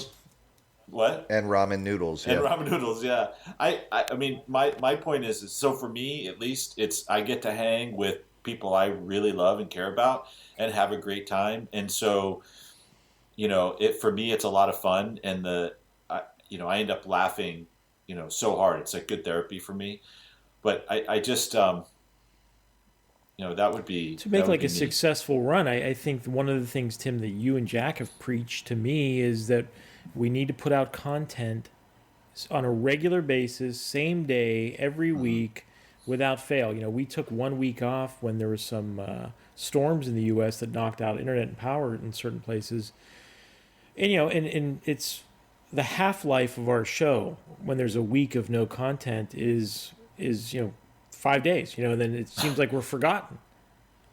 What? And ramen noodles. And ramen noodles. Yeah. I mean, my point is so for me at least, I get to hang with people I really love and care about and have a great time, and so for me it's a lot of fun, and I end up laughing. So hard. It's like good therapy for me. But I just, that would be... To make like a successful run, I think one of the things, Tim, that you and Jack have preached to me is that we need to put out content on a regular basis, same day, every week, without fail. We took 1 week off when there was some storms in the U.S. that knocked out internet and power in certain places. And, and it's... The half-life of our show, when there's a week of no content, is 5 days. And then it seems like we're forgotten.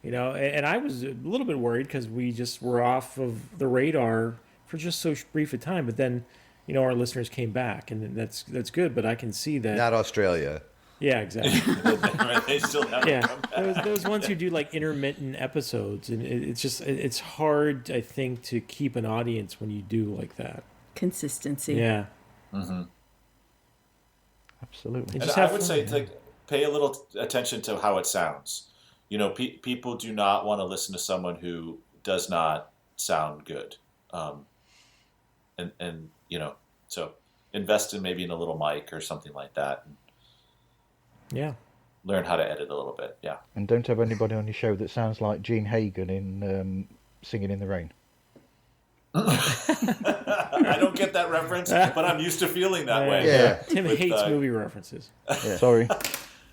And I was a little bit worried because we just were off of the radar for just so brief a time. But then, our listeners came back, and that's good. But I can see that not Australia. Yeah, exactly. They still haven't come back. Those ones who do like intermittent episodes, and it's hard, I think, to keep an audience when you do like that. Consistency. Yeah. Mm-hmm. Absolutely. And I would say pay a little attention to how it sounds. People do not want to listen to someone who does not sound good. So invest in maybe in a little mic or something like that. Yeah. Learn how to edit a little bit. Yeah. And don't have anybody on your show that sounds like Gene Hagen in Singing in the Rain. I don't get that reference, but I'm used to feeling that way. Yeah. Tim hates movie references. Yeah. Sorry.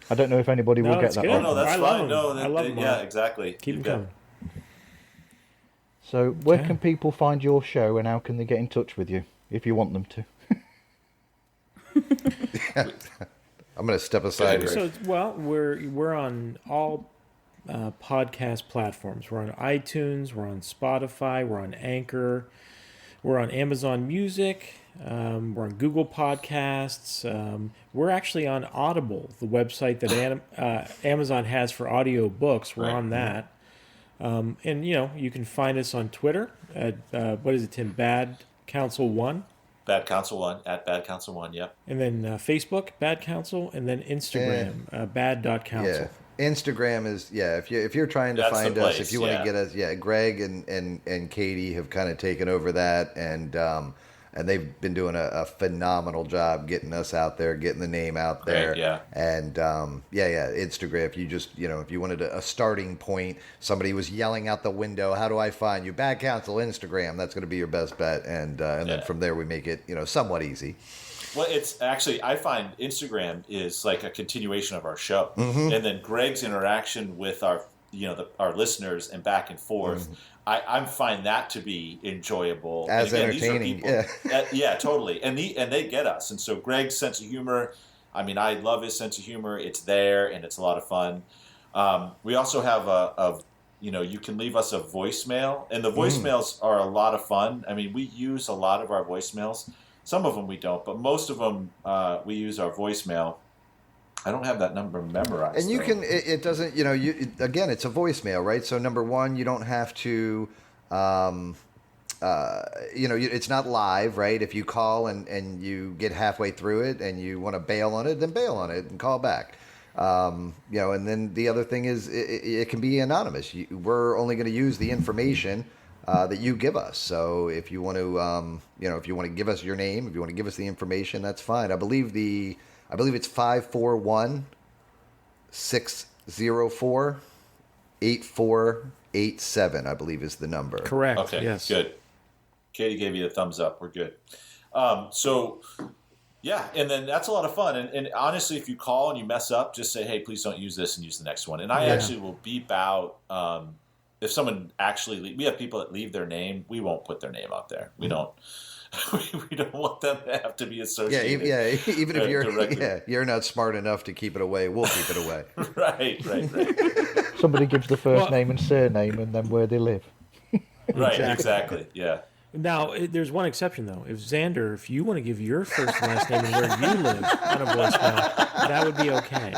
I don't know if anybody will get that good. reference. No, that's fine. No, I love them. Yeah, exactly. Keep them coming. So, where can people find your show, and how can they get in touch with you if you want them to? I'm going to step aside here. So, we're on all podcast platforms. We're on iTunes, we're on Spotify, we're on Anchor, we're on Amazon Music, we're on Google Podcasts. We're actually on Audible, the website that Amazon has for audio books. We're on that. And you can find us on Twitter at what is it, Tim? Bad Counsel 1. Bad Counsel 1 at Bad Counsel 1. Yep. And then Facebook Bad Counsel, and then Instagram bad.counsel. Yeah. Instagram is if you're trying to find us, if you want to get us, Greg and Katie have kind of taken over that, and and they've been doing a phenomenal job getting us out there, getting the name out there. Great, yeah. And Instagram. If you just, if you wanted a starting point, somebody was yelling out the window, "How do I find you?" Bad Counsel Instagram. That's going to be your best bet, and then from there we make it, somewhat easy. Well, it's actually, I find Instagram is like a continuation of our show, and then Greg's interaction with our listeners and back and forth. I find that to be enjoyable, as entertaining. Yeah, totally, and they get us. And so Greg's sense of humor, I mean, I love his sense of humor. It's there, and it's a lot of fun. We also have you can leave us a voicemail, and the voicemails are a lot of fun. I mean, we use a lot of our voicemails. Some of them we don't, but most of them we use our voicemail. I don't have that number memorized. And you can, it doesn't, again, it's a voicemail, right? So number one, you don't have to, it's not live, right? If you call and you get halfway through it and you want to bail on it, then bail on it and call back. And then the other thing is it can be anonymous. We're only going to use the information that you give us. So if you want to, if you want to give us your name, if you want to give us the information, that's fine. I believe it's 541-604-8487, I believe is the number. Correct. Okay, yes. Good. Katie gave you the thumbs up. We're good. Yeah, and then that's a lot of fun. And honestly, if you call and you mess up, just say, hey, please don't use this and use the next one. And I actually will beep out if someone we have people that leave their name, we won't put their name out there. We don't. We don't want them to have to be associated. Even if you're not smart enough to keep it away, we'll keep it away. Right. Somebody gives the first name and surname and then where they live. Right, exactly. Yeah. Now, there's one exception, though. If you want to give your first and last name and where you live on a voicemail, that would be okay.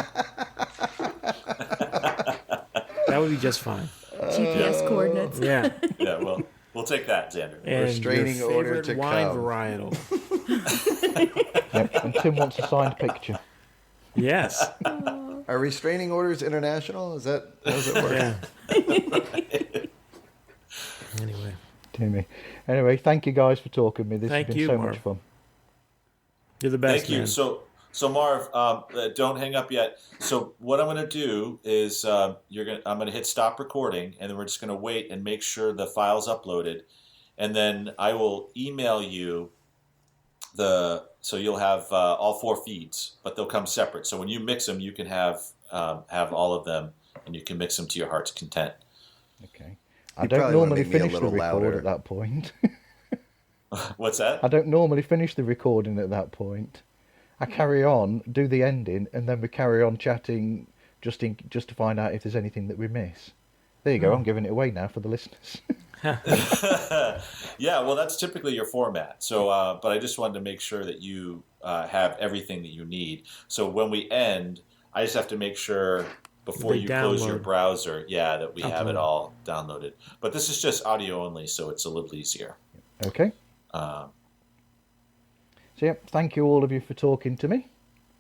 That would be just fine. GPS coordinates. Yeah. Yeah, well, we'll take that, Xander. And restraining your order to wine come. varietal. Yep, and Tim wants a signed picture. Yes. Are restraining orders international? How does it work? Yeah. Anyway. Anyway, thank you guys for talking to me. This has been so Marv. much fun. You're the best. Thank you. Man. So Marv, don't hang up yet. So what I'm going to do is I'm going to hit stop recording, and then we're just going to wait and make sure the file's uploaded, and then I will email you so you'll have all 4 feeds, but they'll come separate. So when you mix them, you can have all of them, and you can mix them to your heart's content. Okay. I don't normally finish the record at that point. What's that? I don't normally finish the recording at that point. I carry on, do the ending, and then we carry on chatting just to find out if there's anything that we miss. There you go. I'm giving it away now for the listeners. Yeah, well, that's typically your format. So, but I just wanted to make sure that you have everything that you need. So when we end, I just have to make sure before you close your browser, that we have it all downloaded. But this is just audio only, so it's a little easier. Okay. So, thank you all of you for talking to me.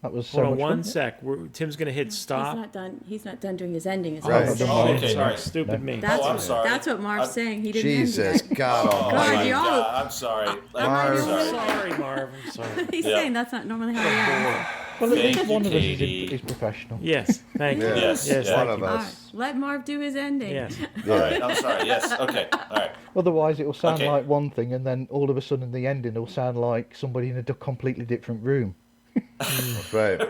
That was so much fun. Hold on one sec. Tim's going to hit stop. He's not done doing his ending. Is Right. Okay, sorry. right. Stupid me. I'm sorry. That's what Marv's saying. He didn't Jesus, end it. God almighty. I'm sorry. I'm Sorry, Marv. I'm sorry. He's saying that's not normally how he ends. Well, at least Thank one you, of us Katie. is professional. Yes, thank you. Yes, yes, yeah. One thank of you. All right, us. let Marv do his ending. Yes. All right, I'm sorry. Yes, okay. All right. Otherwise, it will sound Okay. like one thing, and then all of a sudden, the ending will sound like somebody in a completely different room. That's right.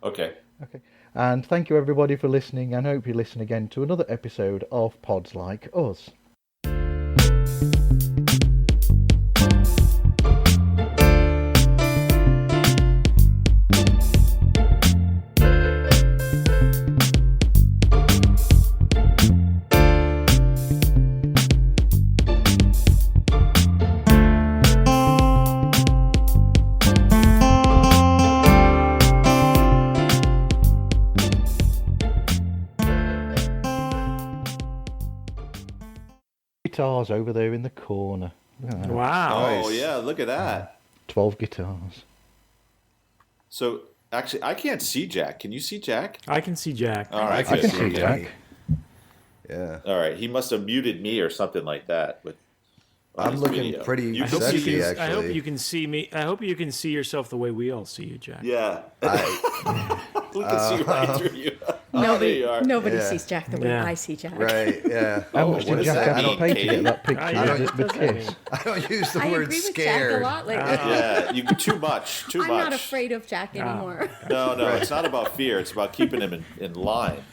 Okay. Okay. And thank you, everybody, for listening, and hope you listen again to another episode of Pods Like Us. Guitars over there in the corner. Look at that. Wow. Oh, Nice. yeah, look at that. 12 guitars. So, actually, I can't see Jack. Can you see Jack? I can see Jack. All right, I can good. see Okay. Jack. Yeah. All right, he must have muted me or something like that. But I'm looking video. pretty I hope you sexy, can, actually. I hope you can see me. I hope you can see yourself the way we all see you, Jack. Yeah. We can see right through you. Nobody sees Jack the way I see Jack. Right, yeah. How much did Jack have to pay to get that picture I of the kiss? I don't use the I word agree with scared. Jack a lot lately. Yeah, you too much. I'm not afraid of Jack anymore. No, it's not about fear. It's about keeping him in line.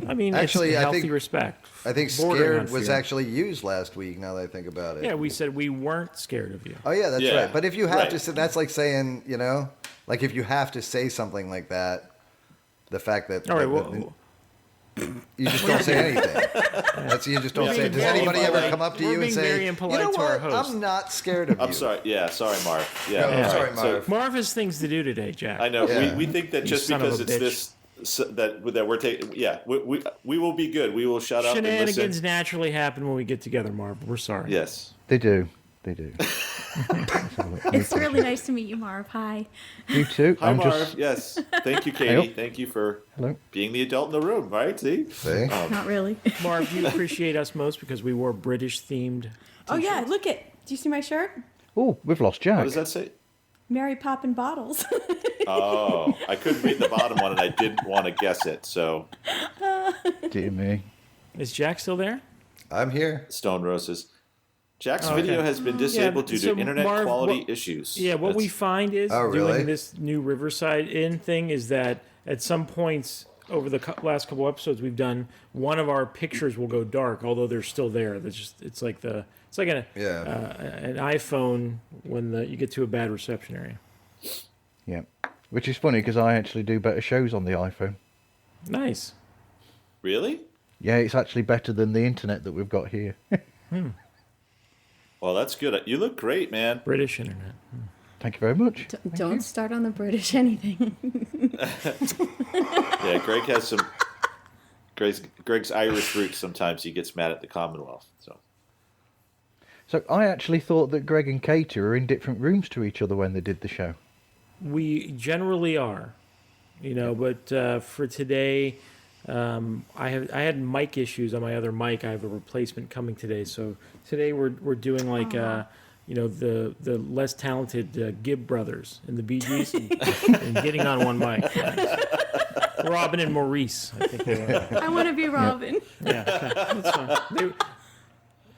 I mean, Actually, it's I healthy think- respect. I think bordering on scared was fear. actually used last week, now that I think about it. Yeah, we said we weren't scared of you. Oh, yeah, that's Yeah, right. But if you have right. to say, that's like saying, like if you have to say something like that, the fact that, All right, that- well, you just don't say anything. You just don't say it. Does anybody ever come up to We're you and being say, very you impolite know to our what, host. I'm not scared of you. I'm sorry. Yeah, sorry, Marv. Yeah, No, all sorry, right. Marv. Marv has things to do today, Jack. I know. Yeah. We think that You just son of because a it's bitch. this that we're taking. Yeah, we will be good. We will shut up and Shenanigans listen. naturally happen when we get together, Marv. We're sorry. Yes. They do. It's really nice to meet you, Marv. Hi. You too. Hi, I'm Marv. just. Yes. Thank you, Katie. Hello. Thank you for Hello. being the adult in the room. Right? See. See? Not really. Marv, you appreciate us most because we wore British themed. Oh yeah, look it. Do you see my shirt? Oh, we've lost Jack. What does that say? Mary Poppin' Bottles. Oh, I couldn't read the bottom one, and I didn't want to guess it. So, Dear me. Is Jack still there? I'm here. Stone Roses. Jack's Okay. video has been disabled due so to internet Marv, quality what- issues. Yeah, what we That's- find is Oh, really? doing this new Riverside Inn thing is that at some points over the last couple episodes we've done, one of our pictures will go dark, although they're still there. It's like an iPhone when you get to a bad reception area. Yeah. Which is funny because I actually do better shows on the iPhone. Nice. Really? Yeah, it's actually better than the internet that we've got here. Well, that's good. You look great, man. British internet. Thank you very much. Don't start on the British anything. Yeah, Greg has some. Greg's Irish roots. Sometimes he gets mad at the Commonwealth. So I actually thought that Greg and Katie were in different rooms to each other when they did the show. We generally are, but for today, I had mic issues on my other mic. I have a replacement coming today, so today we're doing like the less talented Gibb brothers in the Bee Gees and getting on one mic. Robin and Maurice, I think they are. I want to be Robin. Yeah, that's fine.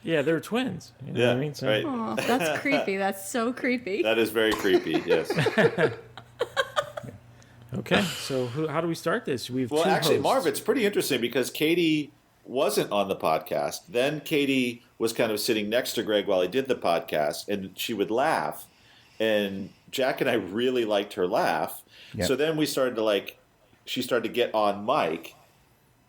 They're twins. You know what I mean? So, right. Oh, that's creepy. That's so creepy. That is very creepy. Yes. Okay, so how do we start this? We have Well, two actually, hosts. Marv, it's pretty interesting because Katie wasn't on the podcast. Then Katie was kind of sitting next to Greg while he did the podcast, and she would laugh. And Jack and I really liked her laugh. Yep. So then we started to she started to get on mic.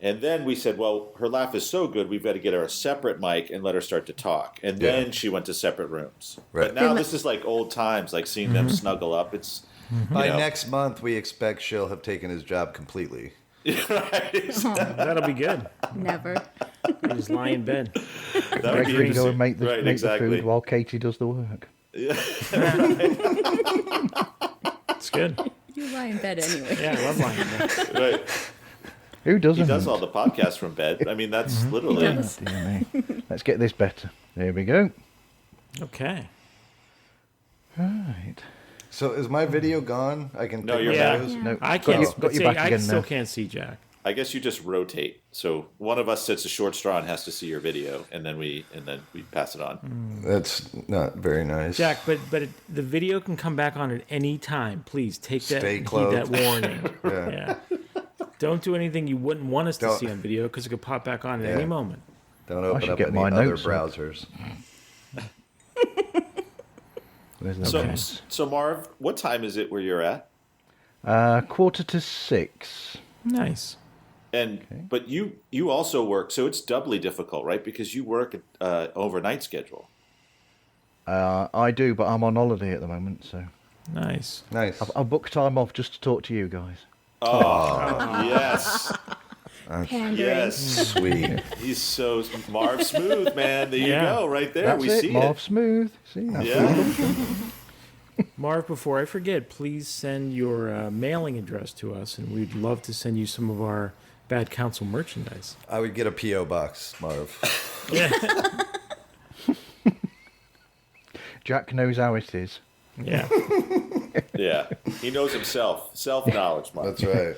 And then we said, well, her laugh is so good, we've got to get her a separate mic and let her start to talk. And then she went to separate rooms. Right. But now this is like old times, like seeing them snuggle up. It's By next month, we expect she'll have taken his job completely. That'll be good. Never. I just lie in bed. that would Greg be can go and interesting. make the, Right, make exactly. the food while Katie does the work. It's good. You lie in bed anyway. Yeah, I love lying in bed. Right. Who doesn't? He does all the podcasts from bed. I mean, that's literally. He does. Dear me. Let's get this better. There we go. Okay. Right. So is my video gone? I can No, pick you're my Yeah. nose? No, I got can't. you, got you see, back I again still now. can't see Jack. I guess you just rotate. So one of us sits a short straw and has to see your video, and then we pass it on. That's not very nice. Jack, but the video can come back on at any time. Please take that. Stay Heed clothed. that warning. Yeah. Don't do anything you wouldn't want us to Don't- see on video because it could pop back on at Yeah. any moment. Don't open should up get any my other notes up. browsers. Where's the So, notes? so Marv, what time is it where you're at? 5:45. Nice. And but you also work, so it's doubly difficult, right? Because you work overnight schedule. I do, but I'm on holiday at the moment, so Nice. Nice. I'll book time off just to talk to you guys. Oh, yes, Pandering. yes. Sweet. He's so Marv Smooth, man. There you Yeah. go, right there. That's we it, see Marv it. Smooth. See, that's Yeah. Marv, before I forget, please send your mailing address to us, and we'd love to send you some of our Bad Counsel merchandise. I would get a P.O. box, Marv. Yeah. Jack knows how it is. Yeah. Yeah. He knows himself. Self-knowledge, Marv. That's right.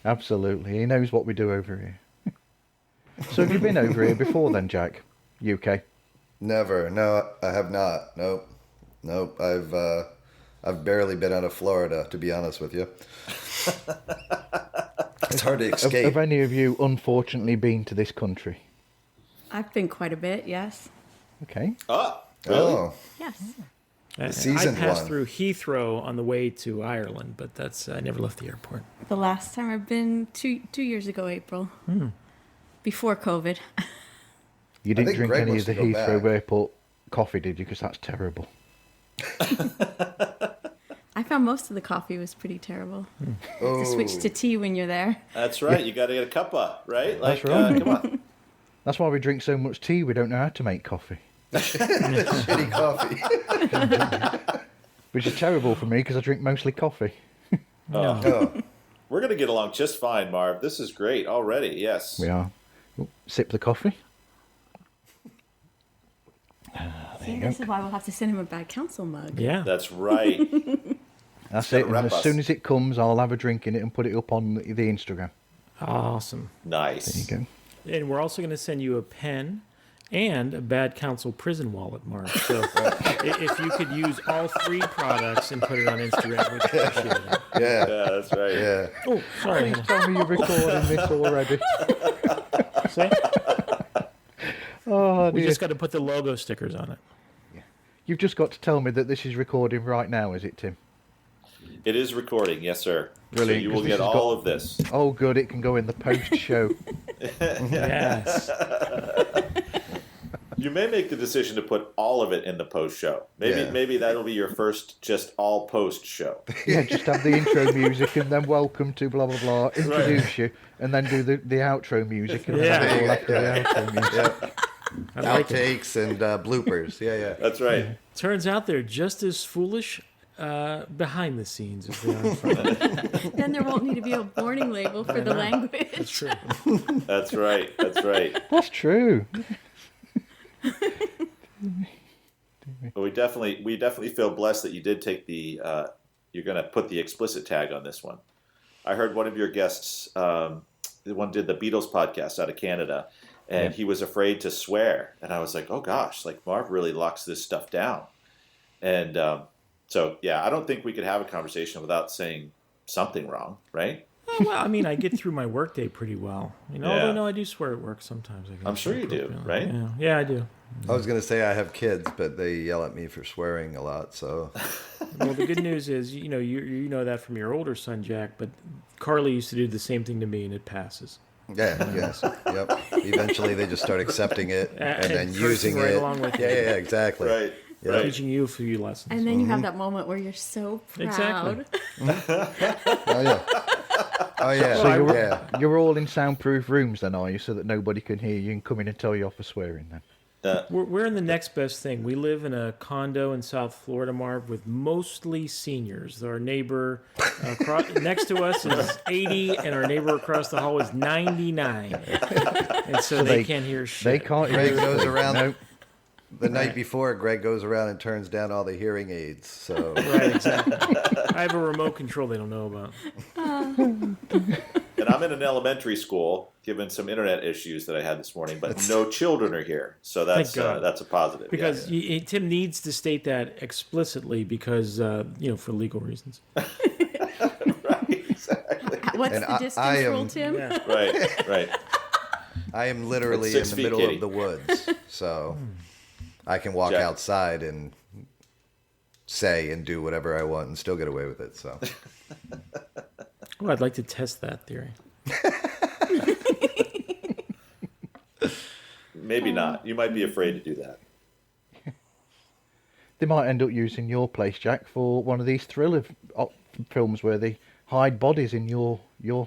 Absolutely. He knows what we do over here. So have you been over here before then, Jack? UK? Never. No, I have not. Nope. I've barely been out of Florida, to be honest with you. It's hard to escape. Have any of you unfortunately been to this country? I've been quite a bit, yes. Okay. Oh, really? Oh, Yes. season I passed one. through Heathrow on the way to Ireland, but I never left the airport. The last time I've been 2 years ago, April. Before COVID. You didn't think drink Greg any wants of the to go Heathrow back. Airport coffee, did you? Because that's terrible. I found most of the coffee was pretty terrible. You have Oh, to switch to tea when you're there. That's right. You got to get a cuppa, right? Like, That's right. come on. That's why we drink so much tea. We don't know how to make coffee. shitty coffee. Which is terrible for me because I drink mostly coffee. Oh, We're going to get along just fine, Marv. This is great already. Yes. We are. Oh, sip the coffee. See, this is why we'll have to send him a Bad Counsel mug. Yeah. That's right. That's gonna it. And wrap as us. soon as it comes, I'll have a drink in it and put it up on the Instagram. Awesome. Nice. There you go. And we're also going to send you a pen and a Bad Counsel prison wallet, Mark. So if you could use all 3 products and put it on Instagram, we'd appreciate it. yeah, Yeah, that's right. yeah. Oh, sorry. Please tell me you're recording this already. See? Oh, We dear. just got to put the logo stickers on it. You've just got to tell me that this is recording right now, is it, Tim? It is recording. Yes, sir. Brilliant, So you 'cause will this get has all got- of this. Oh, good. It can go in the post-show. Yes. You may make the decision to put all of it in the post show. Maybe that'll be your first just all post show. Yeah, just have the intro music and then welcome to blah, blah, blah, introduce you, and then do the outro music. And Yeah. then all after the outro music. Yep. I like it. Outtakes and bloopers. Yeah. That's right. Turns out they're just as foolish behind the scenes as they are in front. Then there won't need to be a warning label for the language. That's true. That's right. That's right. That's true. But we definitely feel blessed that you did take the. You're going to put the explicit tag on this one. I heard one of your guests, the one did the Beatles podcast out of Canada, and he was afraid to swear, and I was like, oh gosh, like Marv really locks this stuff down, and so yeah, I don't think we could have a conversation without saying something wrong, right? Well, I mean, I get through my workday pretty well. Although no, I do swear at work sometimes. I guess. I'm sure you do, right? Yeah, I do. I was gonna say I have kids, but they yell at me for swearing a lot. So Well, the good news is, you know that from your older son, Jack. But Carly used to do the same thing to me, and it passes. yeah, yes, yep. Eventually, they just start accepting it and then cursing using right it. along with Yeah, it. yeah, exactly. Right. Yeah. Right. Teaching you a few lessons. And then you have that moment where you're so proud. Exactly. Oh yeah. Oh yeah. So you're, yeah. you're all in soundproof rooms then, are you, so that nobody can hear you and come in and tell you off for swearing then? We're in the next best thing. We live in a condo in South Florida, Marv, with mostly seniors. Our neighbor next to us is 80, and our neighbor across the hall is 99. And so they can't hear shit. They can't hear Greg you. goes around No. the night before. Greg goes around and turns down all the hearing aids. So Right, exactly. I have a remote control they don't know about. And I'm in an elementary school, given some internet issues that I had this morning, but no children are here, so that's Thank God. that's a positive. Because yeah. Tim needs to state that explicitly because, for legal reasons. Right, exactly. What's And the distance I rule, am- Tim? Yeah. Right. I am literally It's 6 in the feet, middle Katy. of the woods, so I can walk Jack. outside and say and do whatever I want and still get away with it. So Oh, I'd like to test that theory. Maybe not. You might be afraid to do that. They might end up using your place, Jack, for one of these thriller films where they hide bodies in your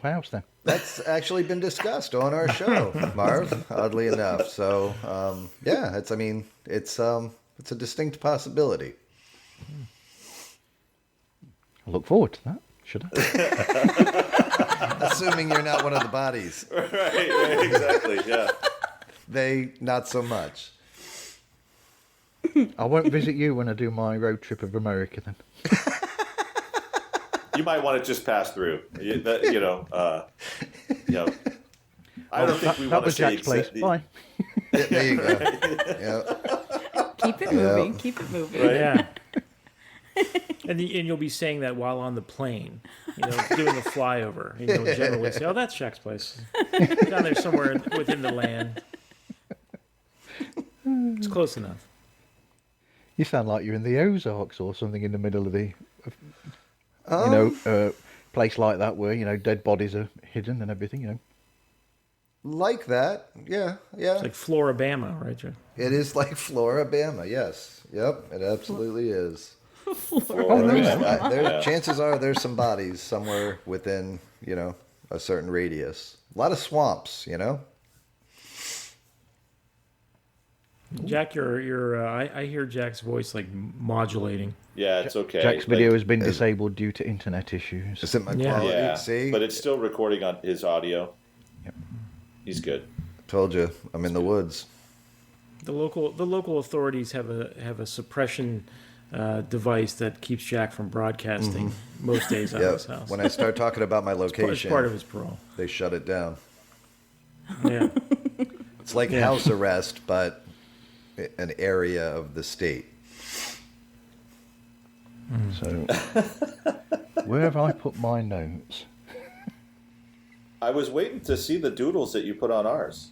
house then. that's actually been discussed on our show, Marv. Oddly enough, so yeah, it's a distinct possibility. I look forward to that. Should I? Assuming you're not one of the bodies, Right, exactly. Yeah. they not so much. I won't visit you when I do my road trip of America then. You might want to just pass through. I don't think we want to say Jack's place. Bye. Yeah, there you go. Yeah. Keep it moving. Keep it moving. Right. Yeah. And you'll be saying that while on the plane, doing a flyover. And you'll generally say, "Oh, that's Jack's place, down there somewhere within the land." It's close enough. You sound like you're in the Ozarks or something in the middle of the, place like that where dead bodies are hidden and everything. Like that, yeah. It's like Floribama, right, Jack? It is like Floribama, yes. Yep, it absolutely is. Chances are there's some bodies somewhere within, a certain radius. A lot of swamps, Jack, I hear Jack's voice like modulating. Yeah, it's okay. Jack's video has been disabled due to internet issues. Is it my quality? Yeah, see? But it's still recording on his audio. Yep. He's good. Told you, I'm in the woods. The local authorities have a suppression device that keeps Jack from broadcasting most days out of his house. When I start talking about my location, it's part of his parole. They shut it down. Yeah. It's like house arrest, but an area of the state. So, where have I put my notes? I was waiting to see the doodles that you put on ours.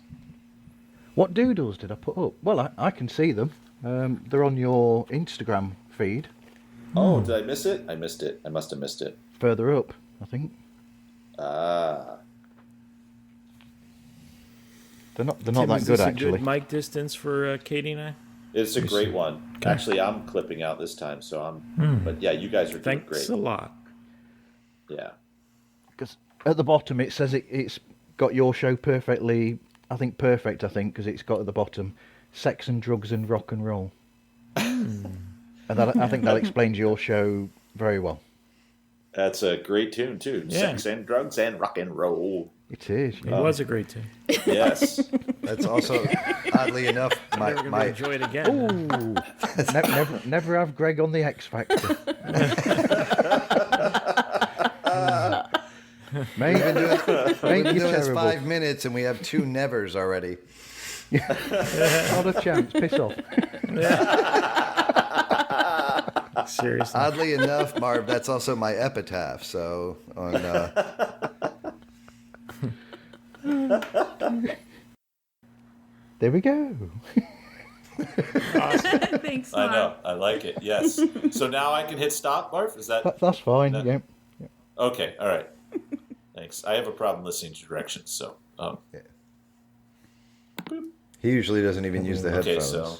What doodles did I put up? Well, I can see them. They're on your Instagram feed. Oh, did I miss it? I missed it. I must have missed it. Further up, I think. Ah. They're not that good, actually. Good mic distance for Katie and I? It's a great one. Okay. Actually, I'm clipping out this time, so I'm... But yeah, you guys are doing great. Thanks a lot. Yeah. Because at the bottom it says it's got your show perfectly... I think because it's got at the bottom sex and drugs and rock and roll. And I think that explains your show very well. That's a great tune, too. Yeah. Sex and drugs and rock and roll. It is. It was a great tune. Yes. That's also, oddly enough, I'm never going to enjoy it again. Ooh. never have Greg on the X Factor. We've been doing this 5 minutes and we have 2 nevers already. Not a chance. Piss off. Seriously. Oddly enough, Marv, that's also my epitaph. So on. There we go. Awesome. Thanks, Marv. I know. I like it. Yes. So now I can hit stop, Marv? Is that's fine. Yeah. Okay. All right. Thanks. I have a problem listening to directions, so. He usually doesn't even use the headphones. Okay, so